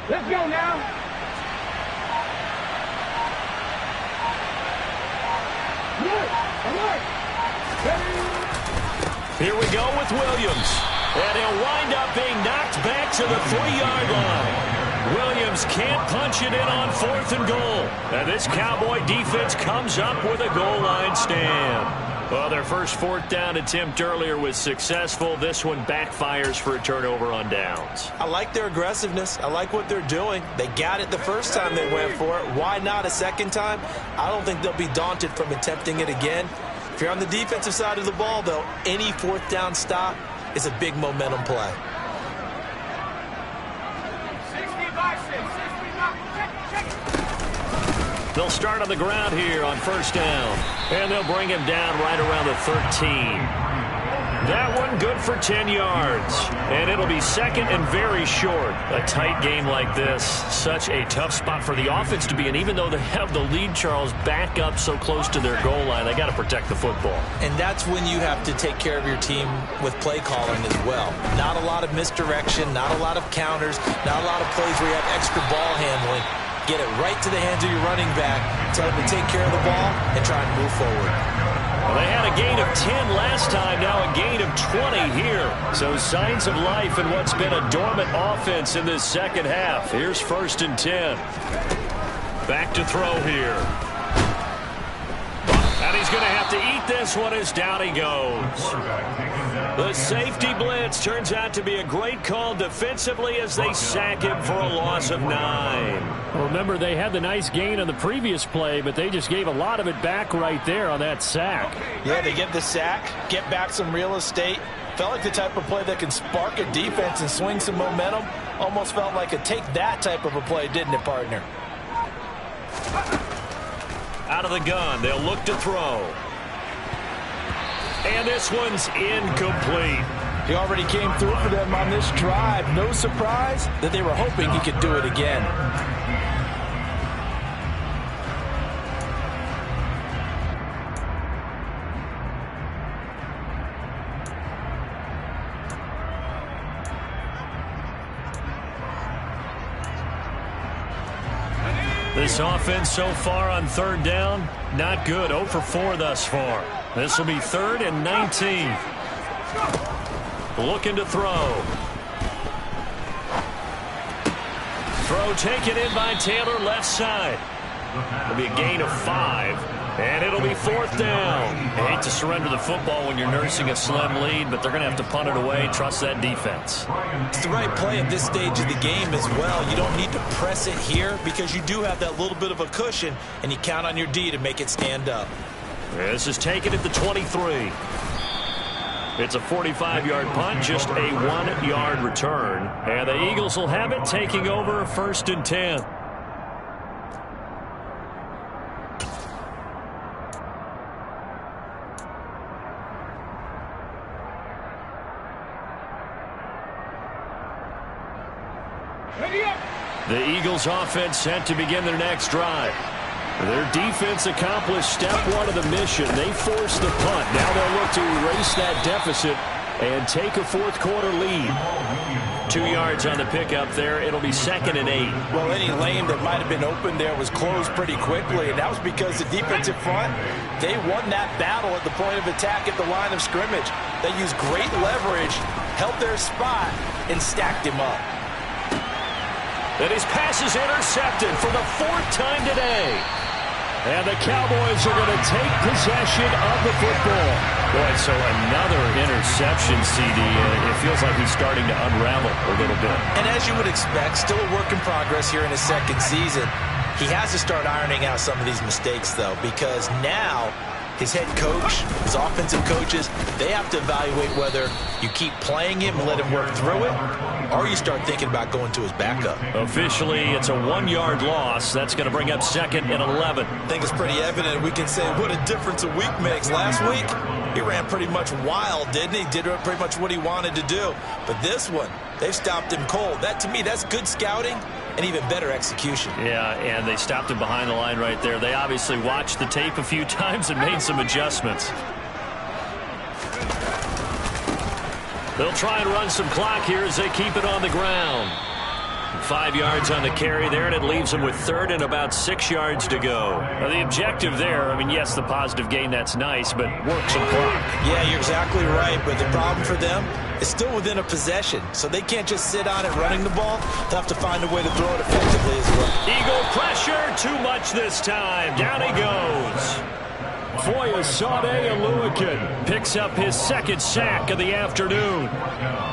Let's go now. Alert! Alert! Here we go with Williams. And he'll wind up being knocked back to the 3-yard line. Williams can't punch it in on 4th and goal. And this Cowboy defense comes up with a goal line stand. Well, their first 4th down attempt earlier was successful. This one backfires for a turnover on downs. I like their aggressiveness. I like what they're doing. They got it the first time they went for it. Why not a second time? I don't think they'll be daunted from attempting it again. If you're on the defensive side of the ball, though, any 4th down stop is a big momentum play. 60-by-6. They'll start on the ground here on 1st down. And they'll bring him down right around the 13. That one good for 10 yards. And it'll be 2nd and very short. A tight game like this, such a tough spot for the offense to be in. Even though they have the lead, Charles, back up so close to their goal line, they got to protect the football. And that's when you have to take care of your team with play calling as well. Not a lot of misdirection, not a lot of counters, not a lot of plays where you have extra ball handling. Get it right to the hands of your running back, tell them to take care of the ball, and try and move forward. Well, they had a gain of 10 last time, now a gain of 20 here. So signs of life in what's been a dormant offense in this second half. Here's 1st and 10. Back to throw here. And he's going to have to eat this one as down he goes. The safety blitz turns out to be a great call defensively as they sack him for a loss of 9. Well, remember, they had the nice gain on the previous play, but they just gave a lot of it back right there on that sack. Yeah, they get the sack, get back some real estate. Felt like the type of play that can spark a defense and swing some momentum. Almost felt like a take that type of a play, didn't it, partner? Out of the gun, they'll look to throw. And this one's incomplete. He already came through for them on this drive. No surprise that they were hoping he could do it again. This offense so far on 3rd down, not good. 0 for 4 thus far. This will be 3rd and 19. Looking to throw. Throw taken in by Taylor, left side. It'll be a gain of 5. And it'll be 4th down. I hate to surrender the football when you're nursing a slim lead, but they're going to have to punt it away. Trust that defense. It's the right play at this stage of the game as well. You don't need to press it here because you do have that little bit of a cushion, and you count on your D to make it stand up. This is taken at the 23. It's a 45-yard punt, just a 1-yard return. And the Eagles will have it, taking over 1st and 10. The Eagles offense set to begin their next drive. Their defense accomplished step 1 of the mission. They forced the punt. Now they'll look to erase that deficit and take a 4th quarter lead. 2 yards on the pickup there. It'll be 2nd and 8. Well, any lane that might have been open there was closed pretty quickly, and that was because the defensive front, they won that battle at the point of attack at the line of scrimmage. They used great leverage, held their spot, and stacked him up. And his pass is intercepted for the 4th time today. And the Cowboys are going to take possession of the football. Boy, so another interception, CD. It feels like he's starting to unravel a little bit. And as you would expect, still a work in progress here in his 2nd season. He has to start ironing out some of these mistakes, though, because now his head coach, his offensive coaches, they have to evaluate whether you keep playing him and let him work through it, or you start thinking about going to his backup. Officially, it's a 1-yard loss. That's going to bring up 2nd and 11. I think it's pretty evident. We can say what a difference a week makes. Last week, he ran pretty much wild, didn't he? Did pretty much what he wanted to do. But this one, they've stopped him cold. That, to me, that's good scouting and even better execution. Yeah, and they stopped him behind the line right there. They obviously watched the tape a few times and made some adjustments. They'll try and run some clock here as they keep it on the ground. 5 yards on the carry there, and it leaves them with third and about 6 yards to go. Now, the objective there, I mean, yes, the positive gain, that's nice, but work some clock. Yeah, you're exactly right, but the problem for them is still within a possession, so they can't just sit on it running the ball. They'll have to find a way to throw it effectively as well. Eagle pressure, too much this time. Down he goes. Foyesade Aluakin picks up his second sack of the afternoon.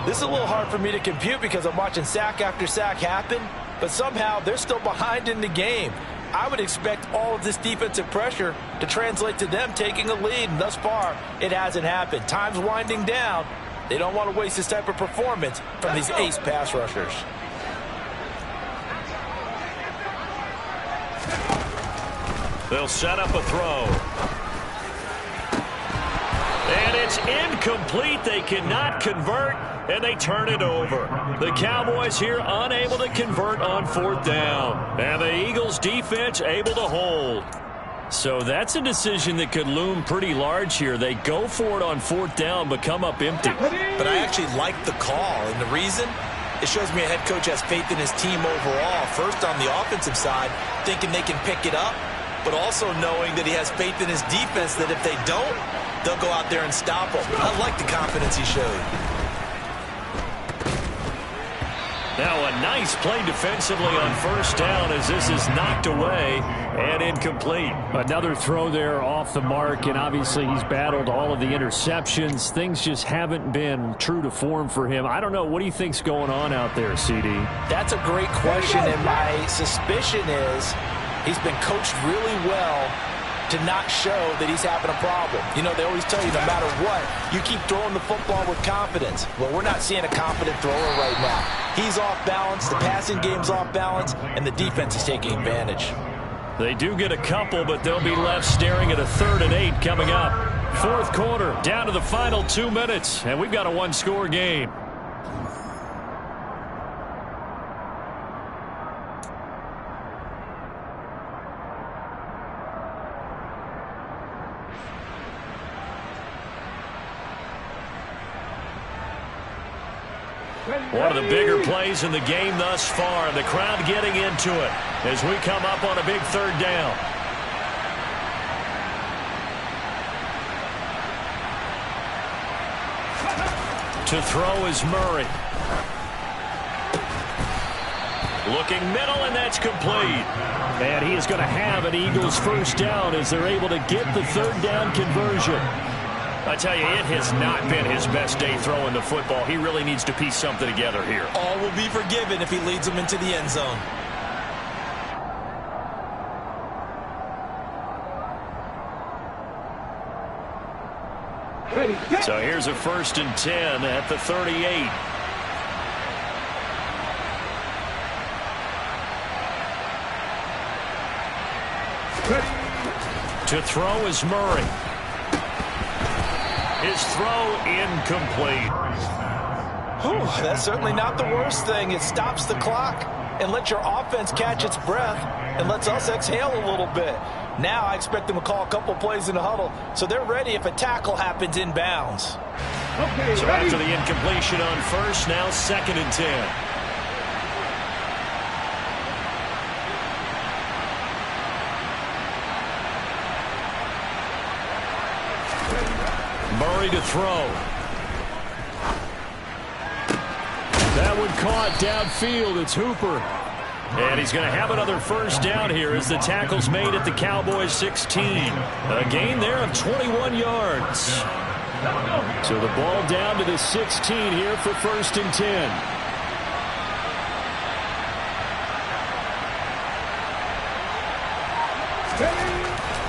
This is a little hard for me to compute because I'm watching sack after sack happen, but somehow they're still behind in the game. I would expect all of this defensive pressure to translate to them taking a lead, and thus far, it hasn't happened. Time's winding down. They don't want to waste this type of performance from these ace pass rushers. They'll set up a throw. And it's incomplete. They cannot convert, and they turn it over. The Cowboys here unable to convert on fourth down. And the Eagles defense able to hold. So that's a decision that could loom pretty large here. They go for it on fourth down, but come up empty. But I actually like the call, and the reason? It shows me a head coach has faith in his team overall. First on the offensive side, thinking they can pick it up, but also knowing that he has faith in his defense that if they don't, they'll go out there and stop them. I like the confidence he showed. Now a nice play defensively on first down as this is knocked away and incomplete. Another throw there off the mark, and obviously he's battled all of the interceptions. Things just haven't been true to form for him. I don't know. What do you think's going on out there, CD? That's a great question, and my suspicion is he's been coached really well to not show that he's having a problem. You know, they always tell you no matter what, you keep throwing the football with confidence. Well, we're not seeing a confident thrower right now. He's off balance, the passing game's off balance, and the defense is taking advantage. They do get a couple, but they'll be left staring at a 3rd and 8 coming up. Fourth quarter, down to the final 2 minutes, and we've got a one-score game. One of the bigger plays in the game thus far. The crowd getting into it as we come up on a big 3rd down. To throw is Murray. Looking middle, and that's complete. And he is going to have an Eagles first down as they're able to get the 3rd down conversion. I tell you, it has not been his best day throwing the football. He really needs to piece something together here. All will be forgiven if he leads them into the end zone. So here's a 1st and 10 at the 38. To throw is Murray. His throw incomplete. Whew, that's certainly not the worst thing. It stops the clock and lets your offense catch its breath and lets us exhale a little bit. Now I expect them to call a couple plays in the huddle so they're ready if a tackle happens inbounds. So after the incompletion on first, now 2nd and 10. Murray to throw. That one caught downfield. It's Hooper. And he's going to have another first down here as the tackle's made at the Cowboys 16. A gain there of 21 yards. So the ball down to the 16 here for 1st and 10.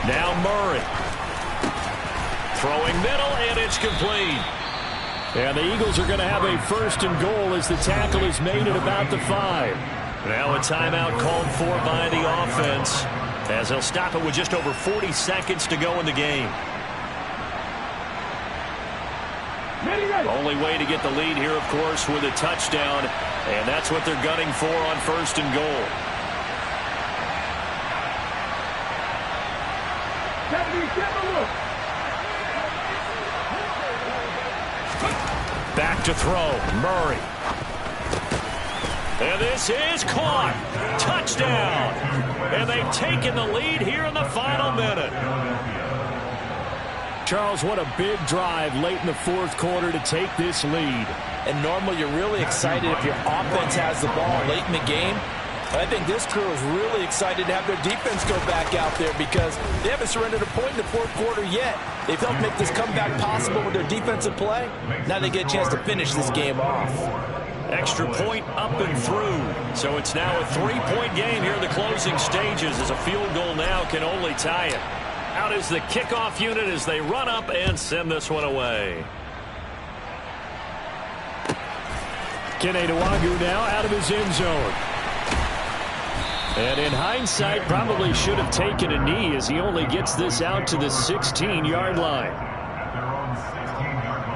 Now Murray. Throwing middle, and it's complete. And the Eagles are going to have a 1st and goal as the tackle is made at about the 5. Now a timeout called for by the offense as they'll stop it with just over 40 seconds to go in the game. Only way to get the lead here, of course, with a touchdown, and that's what they're gunning for on 1st and goal. Back to throw, Murray. And this is caught. Touchdown. And they've taken the lead here in the final minute. Charles, what a big drive late in the fourth quarter to take this lead. And normally you're really excited if your offense has the ball late in the game. I think this crew is really excited to have their defense go back out there because they haven't surrendered a point in the fourth quarter yet. They've helped make this comeback possible with their defensive play. Now they get a chance to finish this game off. Extra point up and through. So it's now a 3-point game here in the closing stages as a field goal now can only tie it. Out is the kickoff unit as they run up and send this one away. Kene Nwangwu now out of his end zone. And in hindsight, probably should have taken a knee as he only gets this out to the 16-yard line. At their own 16-yard line.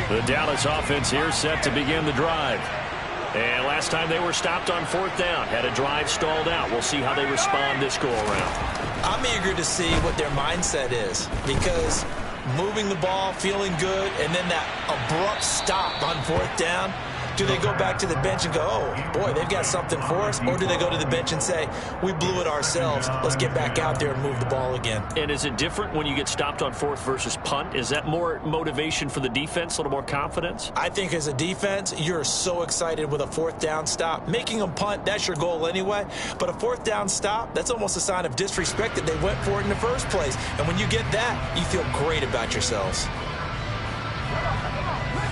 The Dallas offense here set to begin the drive. And last time they were stopped on fourth down, had a drive stalled out. We'll see how they respond this go-around. I'm eager to see what their mindset is because moving the ball, feeling good, and then that abrupt stop on fourth down, do they go back to the bench and go, oh, boy, they've got something for us? Or do they go to the bench and say, we blew it ourselves. Let's get back out there and move the ball again. And is it different when you get stopped on fourth versus punt? Is that more motivation for the defense, a little more confidence? I think as a defense, you're so excited with a fourth down stop. Making them punt, that's your goal anyway. But a fourth down stop, that's almost a sign of disrespect that they went for it in the first place. And when you get that, you feel great about yourselves.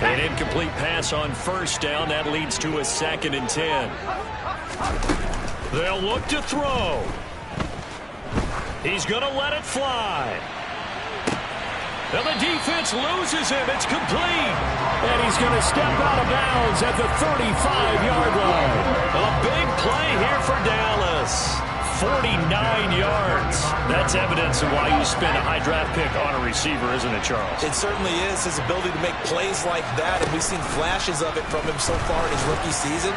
An incomplete pass on first down. That leads to a 2nd and 10. They'll look to throw. He's going to let it fly. And the defense loses him. It's complete. And he's going to step out of bounds at the 35-yard line. A big play here for Dallas. 49 yards. That's evidence of why you spend a high draft pick on a receiver, isn't it, Charles? It certainly is. His ability to make plays like that, and we've seen flashes of it from him so far in his rookie season.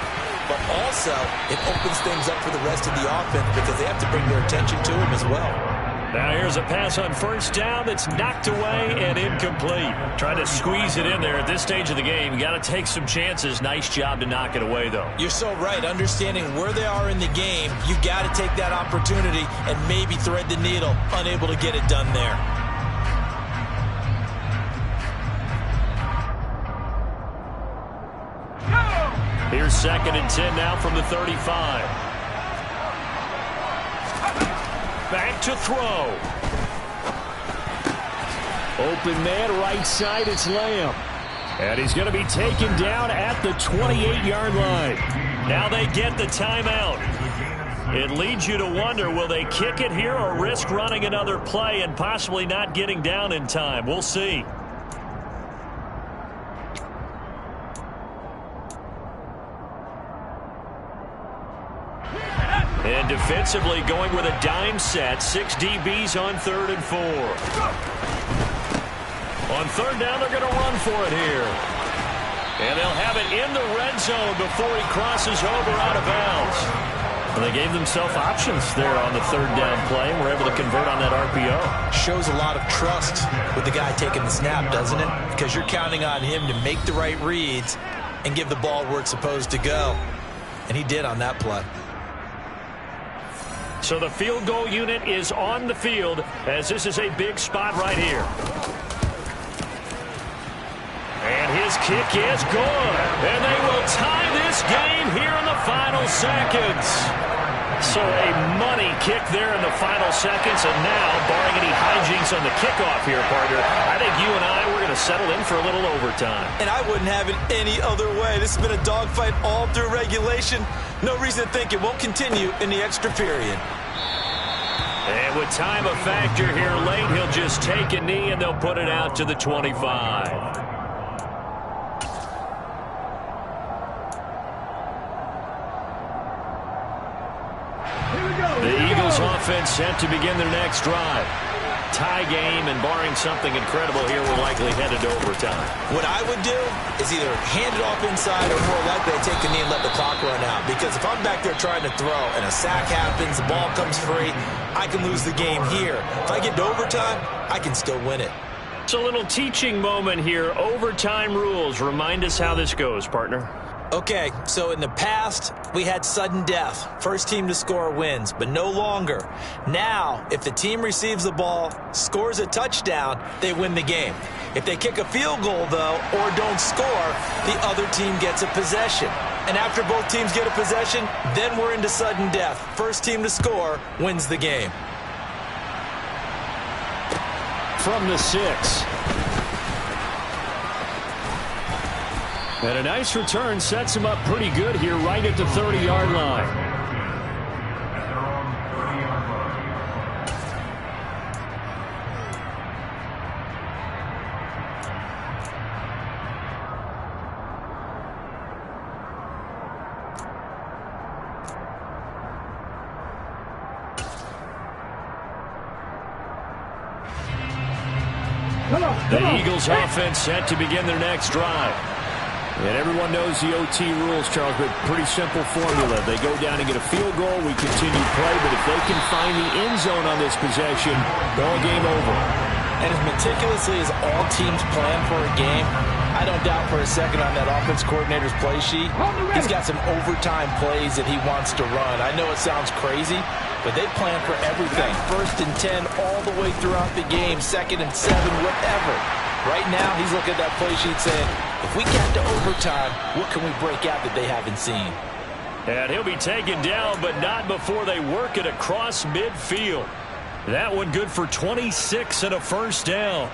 But also, it opens things up for the rest of the offense because they have to bring their attention to him as well. Now here's a pass on first down that's knocked away and incomplete. Trying to squeeze it in there at this stage of the game. You got to take some chances. Nice job to knock it away, though. You're so right. Understanding where they are in the game, you got to take that opportunity and maybe thread the needle. Unable to get it done there. Here's 2nd and 10 now from the 35. Back to throw. Open man, right side, it's Lamb. And he's going to be taken down at the 28-yard line. Now they get the timeout. It leads you to wonder, will they kick it here or risk running another play and possibly not getting down in time? We'll see. And defensively going with a dime set. 6 DBs on 3rd and 4. On 3rd down, they're going to run for it here. And they'll have it in the red zone before he crosses over out of bounds. And they gave themselves options there on the 3rd down play and were able to convert on that RPO. Shows a lot of trust with the guy taking the snap, doesn't it? Because you're counting on him to make the right reads and give the ball where it's supposed to go. And he did on that play. So the field goal unit is on the field as this is a big spot right here. And his kick is good. And they will tie this game here in the final seconds. So a money kick there in the final seconds. And now, barring any hijinks on the kickoff here, partner, I think you and I, we're going to settle in for a little overtime. And I wouldn't have it any other way. This has been a dogfight all through regulation. No reason to think it won't continue in the extra period. And with time a factor here late, he'll just take a knee and they'll put it out to the 25. The Eagles offense set to begin their next drive. Tie game, and barring something incredible here, we're likely headed to overtime. What I would do is either hand it off inside or more likely take the knee and let the clock run out. Because if I'm back there trying to throw and a sack happens, the ball comes free, I can lose the game here. If I get to overtime, I can still win it. It's a little teaching moment here. Overtime rules. Remind us how this goes, partner. Okay, so in the past, we had sudden death. First team to score wins, but no longer. Now, if the team receives the ball, scores a touchdown, they win the game. If they kick a field goal, though, or don't score, the other team gets a possession. And after both teams get a possession, then we're into sudden death. First team to score wins the game. From the 6. And a nice return sets him up pretty good here right at the 30-yard line. At their own 30-yard line. The Eagles offense set to begin their next drive. And everyone knows the OT rules, Charles, but pretty simple formula. They go down and get a field goal, we continue play, but if they can find the end zone on this possession, ball game over. And as meticulously as all teams plan for a game, I don't doubt for a second on that offense coordinator's play sheet, he's got some overtime plays that he wants to run. I know it sounds crazy, but they plan for everything. 1st and 10 all the way throughout the game, 2nd and 7, whatever. Right now, he's looking at that play sheet saying, if we get to overtime, what can we break out that they haven't seen? And he'll be taken down, but not before they work it across midfield. That one good for 26 and a first down.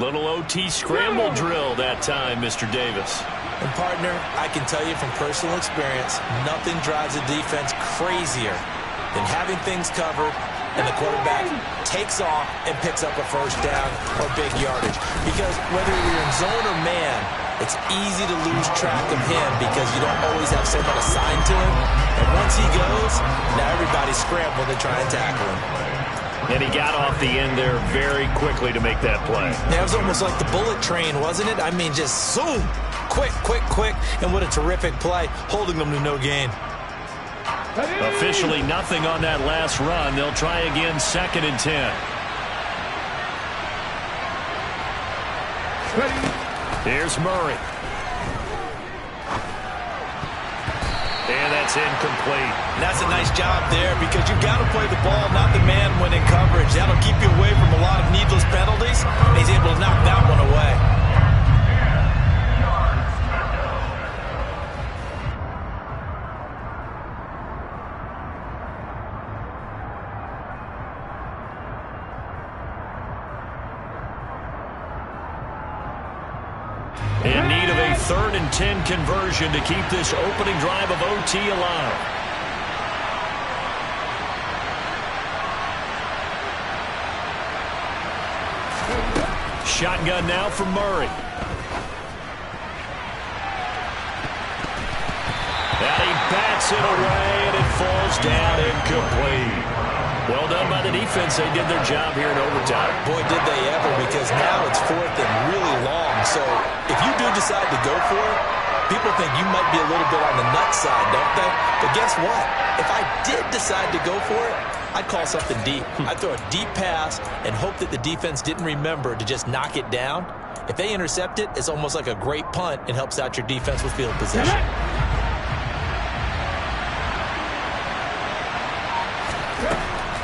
Little OT scramble drill that time, Mr. Davis. And, partner, I can tell you from personal experience, nothing drives a defense crazier than having things covered and the quarterback takes off and picks up a first down or big yardage. Because whether you're in zone or man, it's easy to lose track of him because you don't always have someone assigned to him. And once he goes, now everybody's scrambling to try and tackle him. And he got off the end there very quickly to make that play. Yeah, it was almost like the bullet train, wasn't it? I mean, just zoom, quick, quick, quick, and what a terrific play, holding them to no gain. Officially nothing on that last run. They'll try again, 2nd and 10. Here's Murray. And that's incomplete. That's a nice job there because you've got to play the ball, not the man when in coverage. That'll keep you away from a lot of needless penalties. And he's able to knock that one away. In need of a 3rd and 10 conversion to keep this opening drive of OT alive. Shotgun now from Murray. And he bats it away, and it falls down incomplete. Well done by the defense. They did their job here in overtime. Boy, did they ever, because now it's 4th and really long. So if you do decide to go for it, people think you might be a little bit on the nut side, don't they? But guess what? If I did decide to go for it, I'd call something deep. I'd throw a deep pass and hope that the defense didn't remember to just knock it down. If they intercept it, it's almost like a great punt and helps out your defense with field position.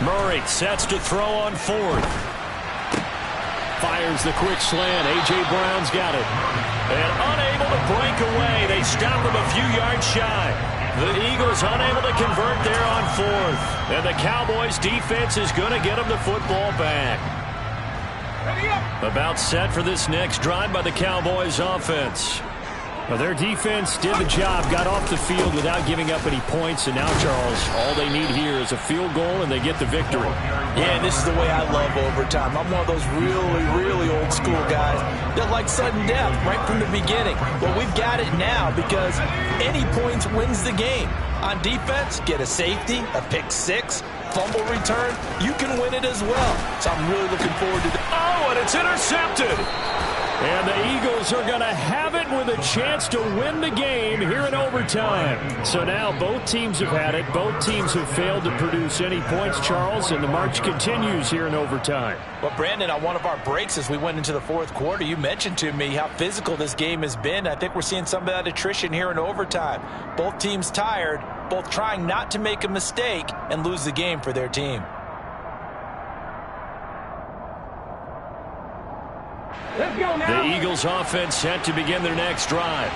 Murray sets to throw on 4th. Fires the quick slant. A.J. Brown's got it. And unable to break away. They stop him a few yards shy. The Eagles unable to convert there on 4th. And the Cowboys defense is going to get them the football back. About set for this next drive by the Cowboys offense. Well, their defense did the job, got off the field without giving up any points, and now, Charles, all they need here is a field goal, and they get the victory. Yeah, and this is the way I love overtime. I'm one of those really, really old school guys that like sudden death right from the beginning. Well, we've got it now because any points wins the game. On defense, get a safety, a pick six, fumble return, you can win it as well. So I'm really looking forward to that. Oh, and it's intercepted. And the Eagles are going to have it with a chance to win the game here in overtime. So now both teams have had it. Both teams have failed to produce any points, Charles, and the march continues here in overtime. Well, Brandon, on one of our breaks as we went into the fourth quarter, you mentioned to me how physical this game has been. I think we're seeing some of that attrition here in overtime. Both teams tired, both trying not to make a mistake and lose the game for their team. Let's go now. The Eagles offense set to begin their next drive.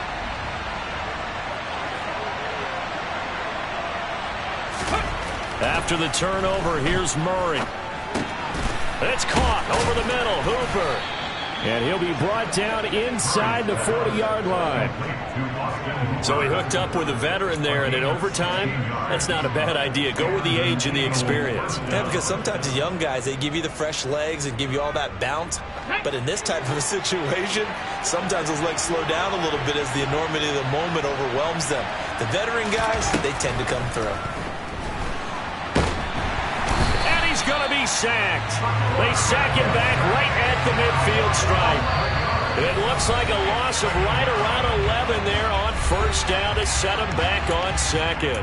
After the turnover, here's Murray. It's caught over the middle. Hooper. And he'll be brought down inside the 40-yard line. So he hooked up with a veteran there, and in overtime, that's not a bad idea. Go with the age and the experience. Yeah, because sometimes the young guys, they give you the fresh legs and give you all that bounce. But in this type of a situation, sometimes those legs slow down a little bit as the enormity of the moment overwhelms them. The veteran guys, they tend to come through. And he's going to be sacked. They sack him back right at the midfield stripe. It looks like a loss of right around 11 there on first down to set him back on second.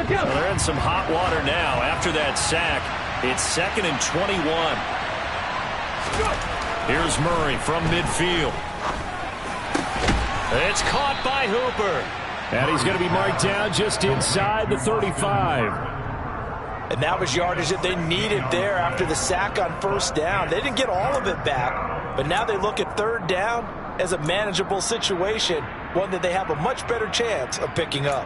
So they're in some hot water now. After that sack, it's 2nd and 21. Here's Murray from midfield. It's caught by Hooper. And he's going to be marked down just inside the 35. And that was yardage that they needed there after the sack on first down. They didn't get all of it back, but now they look at third down as a manageable situation, one that they have a much better chance of picking up.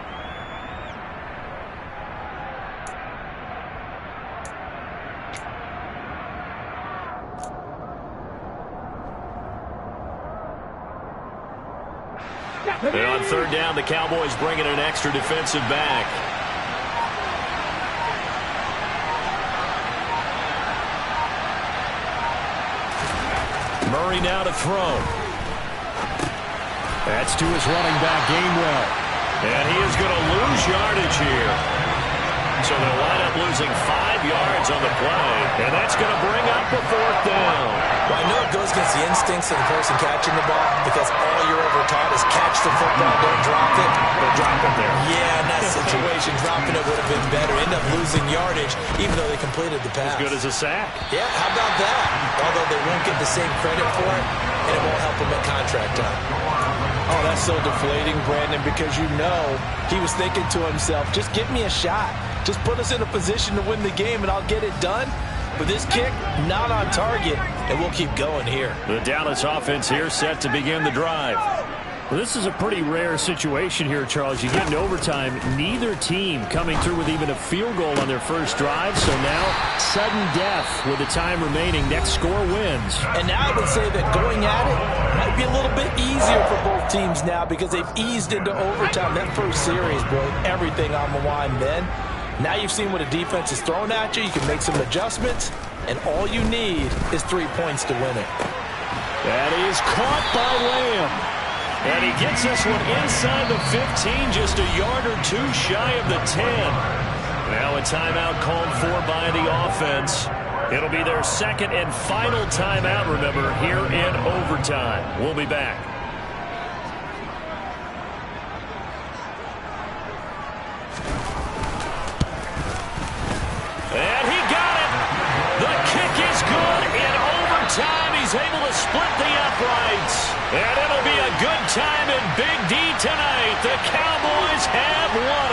And on third down, the Cowboys bring in an extra defensive back. Murray now to throw. That's to his running back, Gainwell. And he is going to lose yardage here. So they'll wind up losing 5 yards on the play. And that's going to bring up a fourth down. Well, I know it goes against the instincts of the person catching the ball because all you're ever taught is catch the football, don't drop it. They'll drop it there. Yeah, in that situation, dropping it would have been better. End up losing yardage, even though they completed the pass. As good as a sack. Yeah, how about that? Although they won't get the same credit for it, and it won't help them at contract time. Oh, that's so deflating, Brandon, because you know he was thinking to himself, just give me a shot. Just put us in a position to win the game, and I'll get it done. But this kick, not on target, and we'll keep going here. The Dallas offense here set to begin the drive. Well, this is a pretty rare situation here, Charles. You get into overtime, neither team coming through with even a field goal on their first drive. So now, sudden death with the time remaining. Next score wins. And now I would say that going at it might be a little bit easier for both teams now because they've eased into overtime. That first series, boy, everything on the line then. Now you've seen what a defense is throwing at you. You can make some adjustments, and all you need is 3 points to win it. That is caught by Lamb. And he gets this one inside the 15, just a yard or two shy of the 10. Now a timeout called for by the offense. It'll be their second and final timeout, remember, here in overtime. We'll be back. And he got it. The kick is good in overtime. He's able to split the uprights. And it'll be a good time in Big D tonight. The Cowboys have won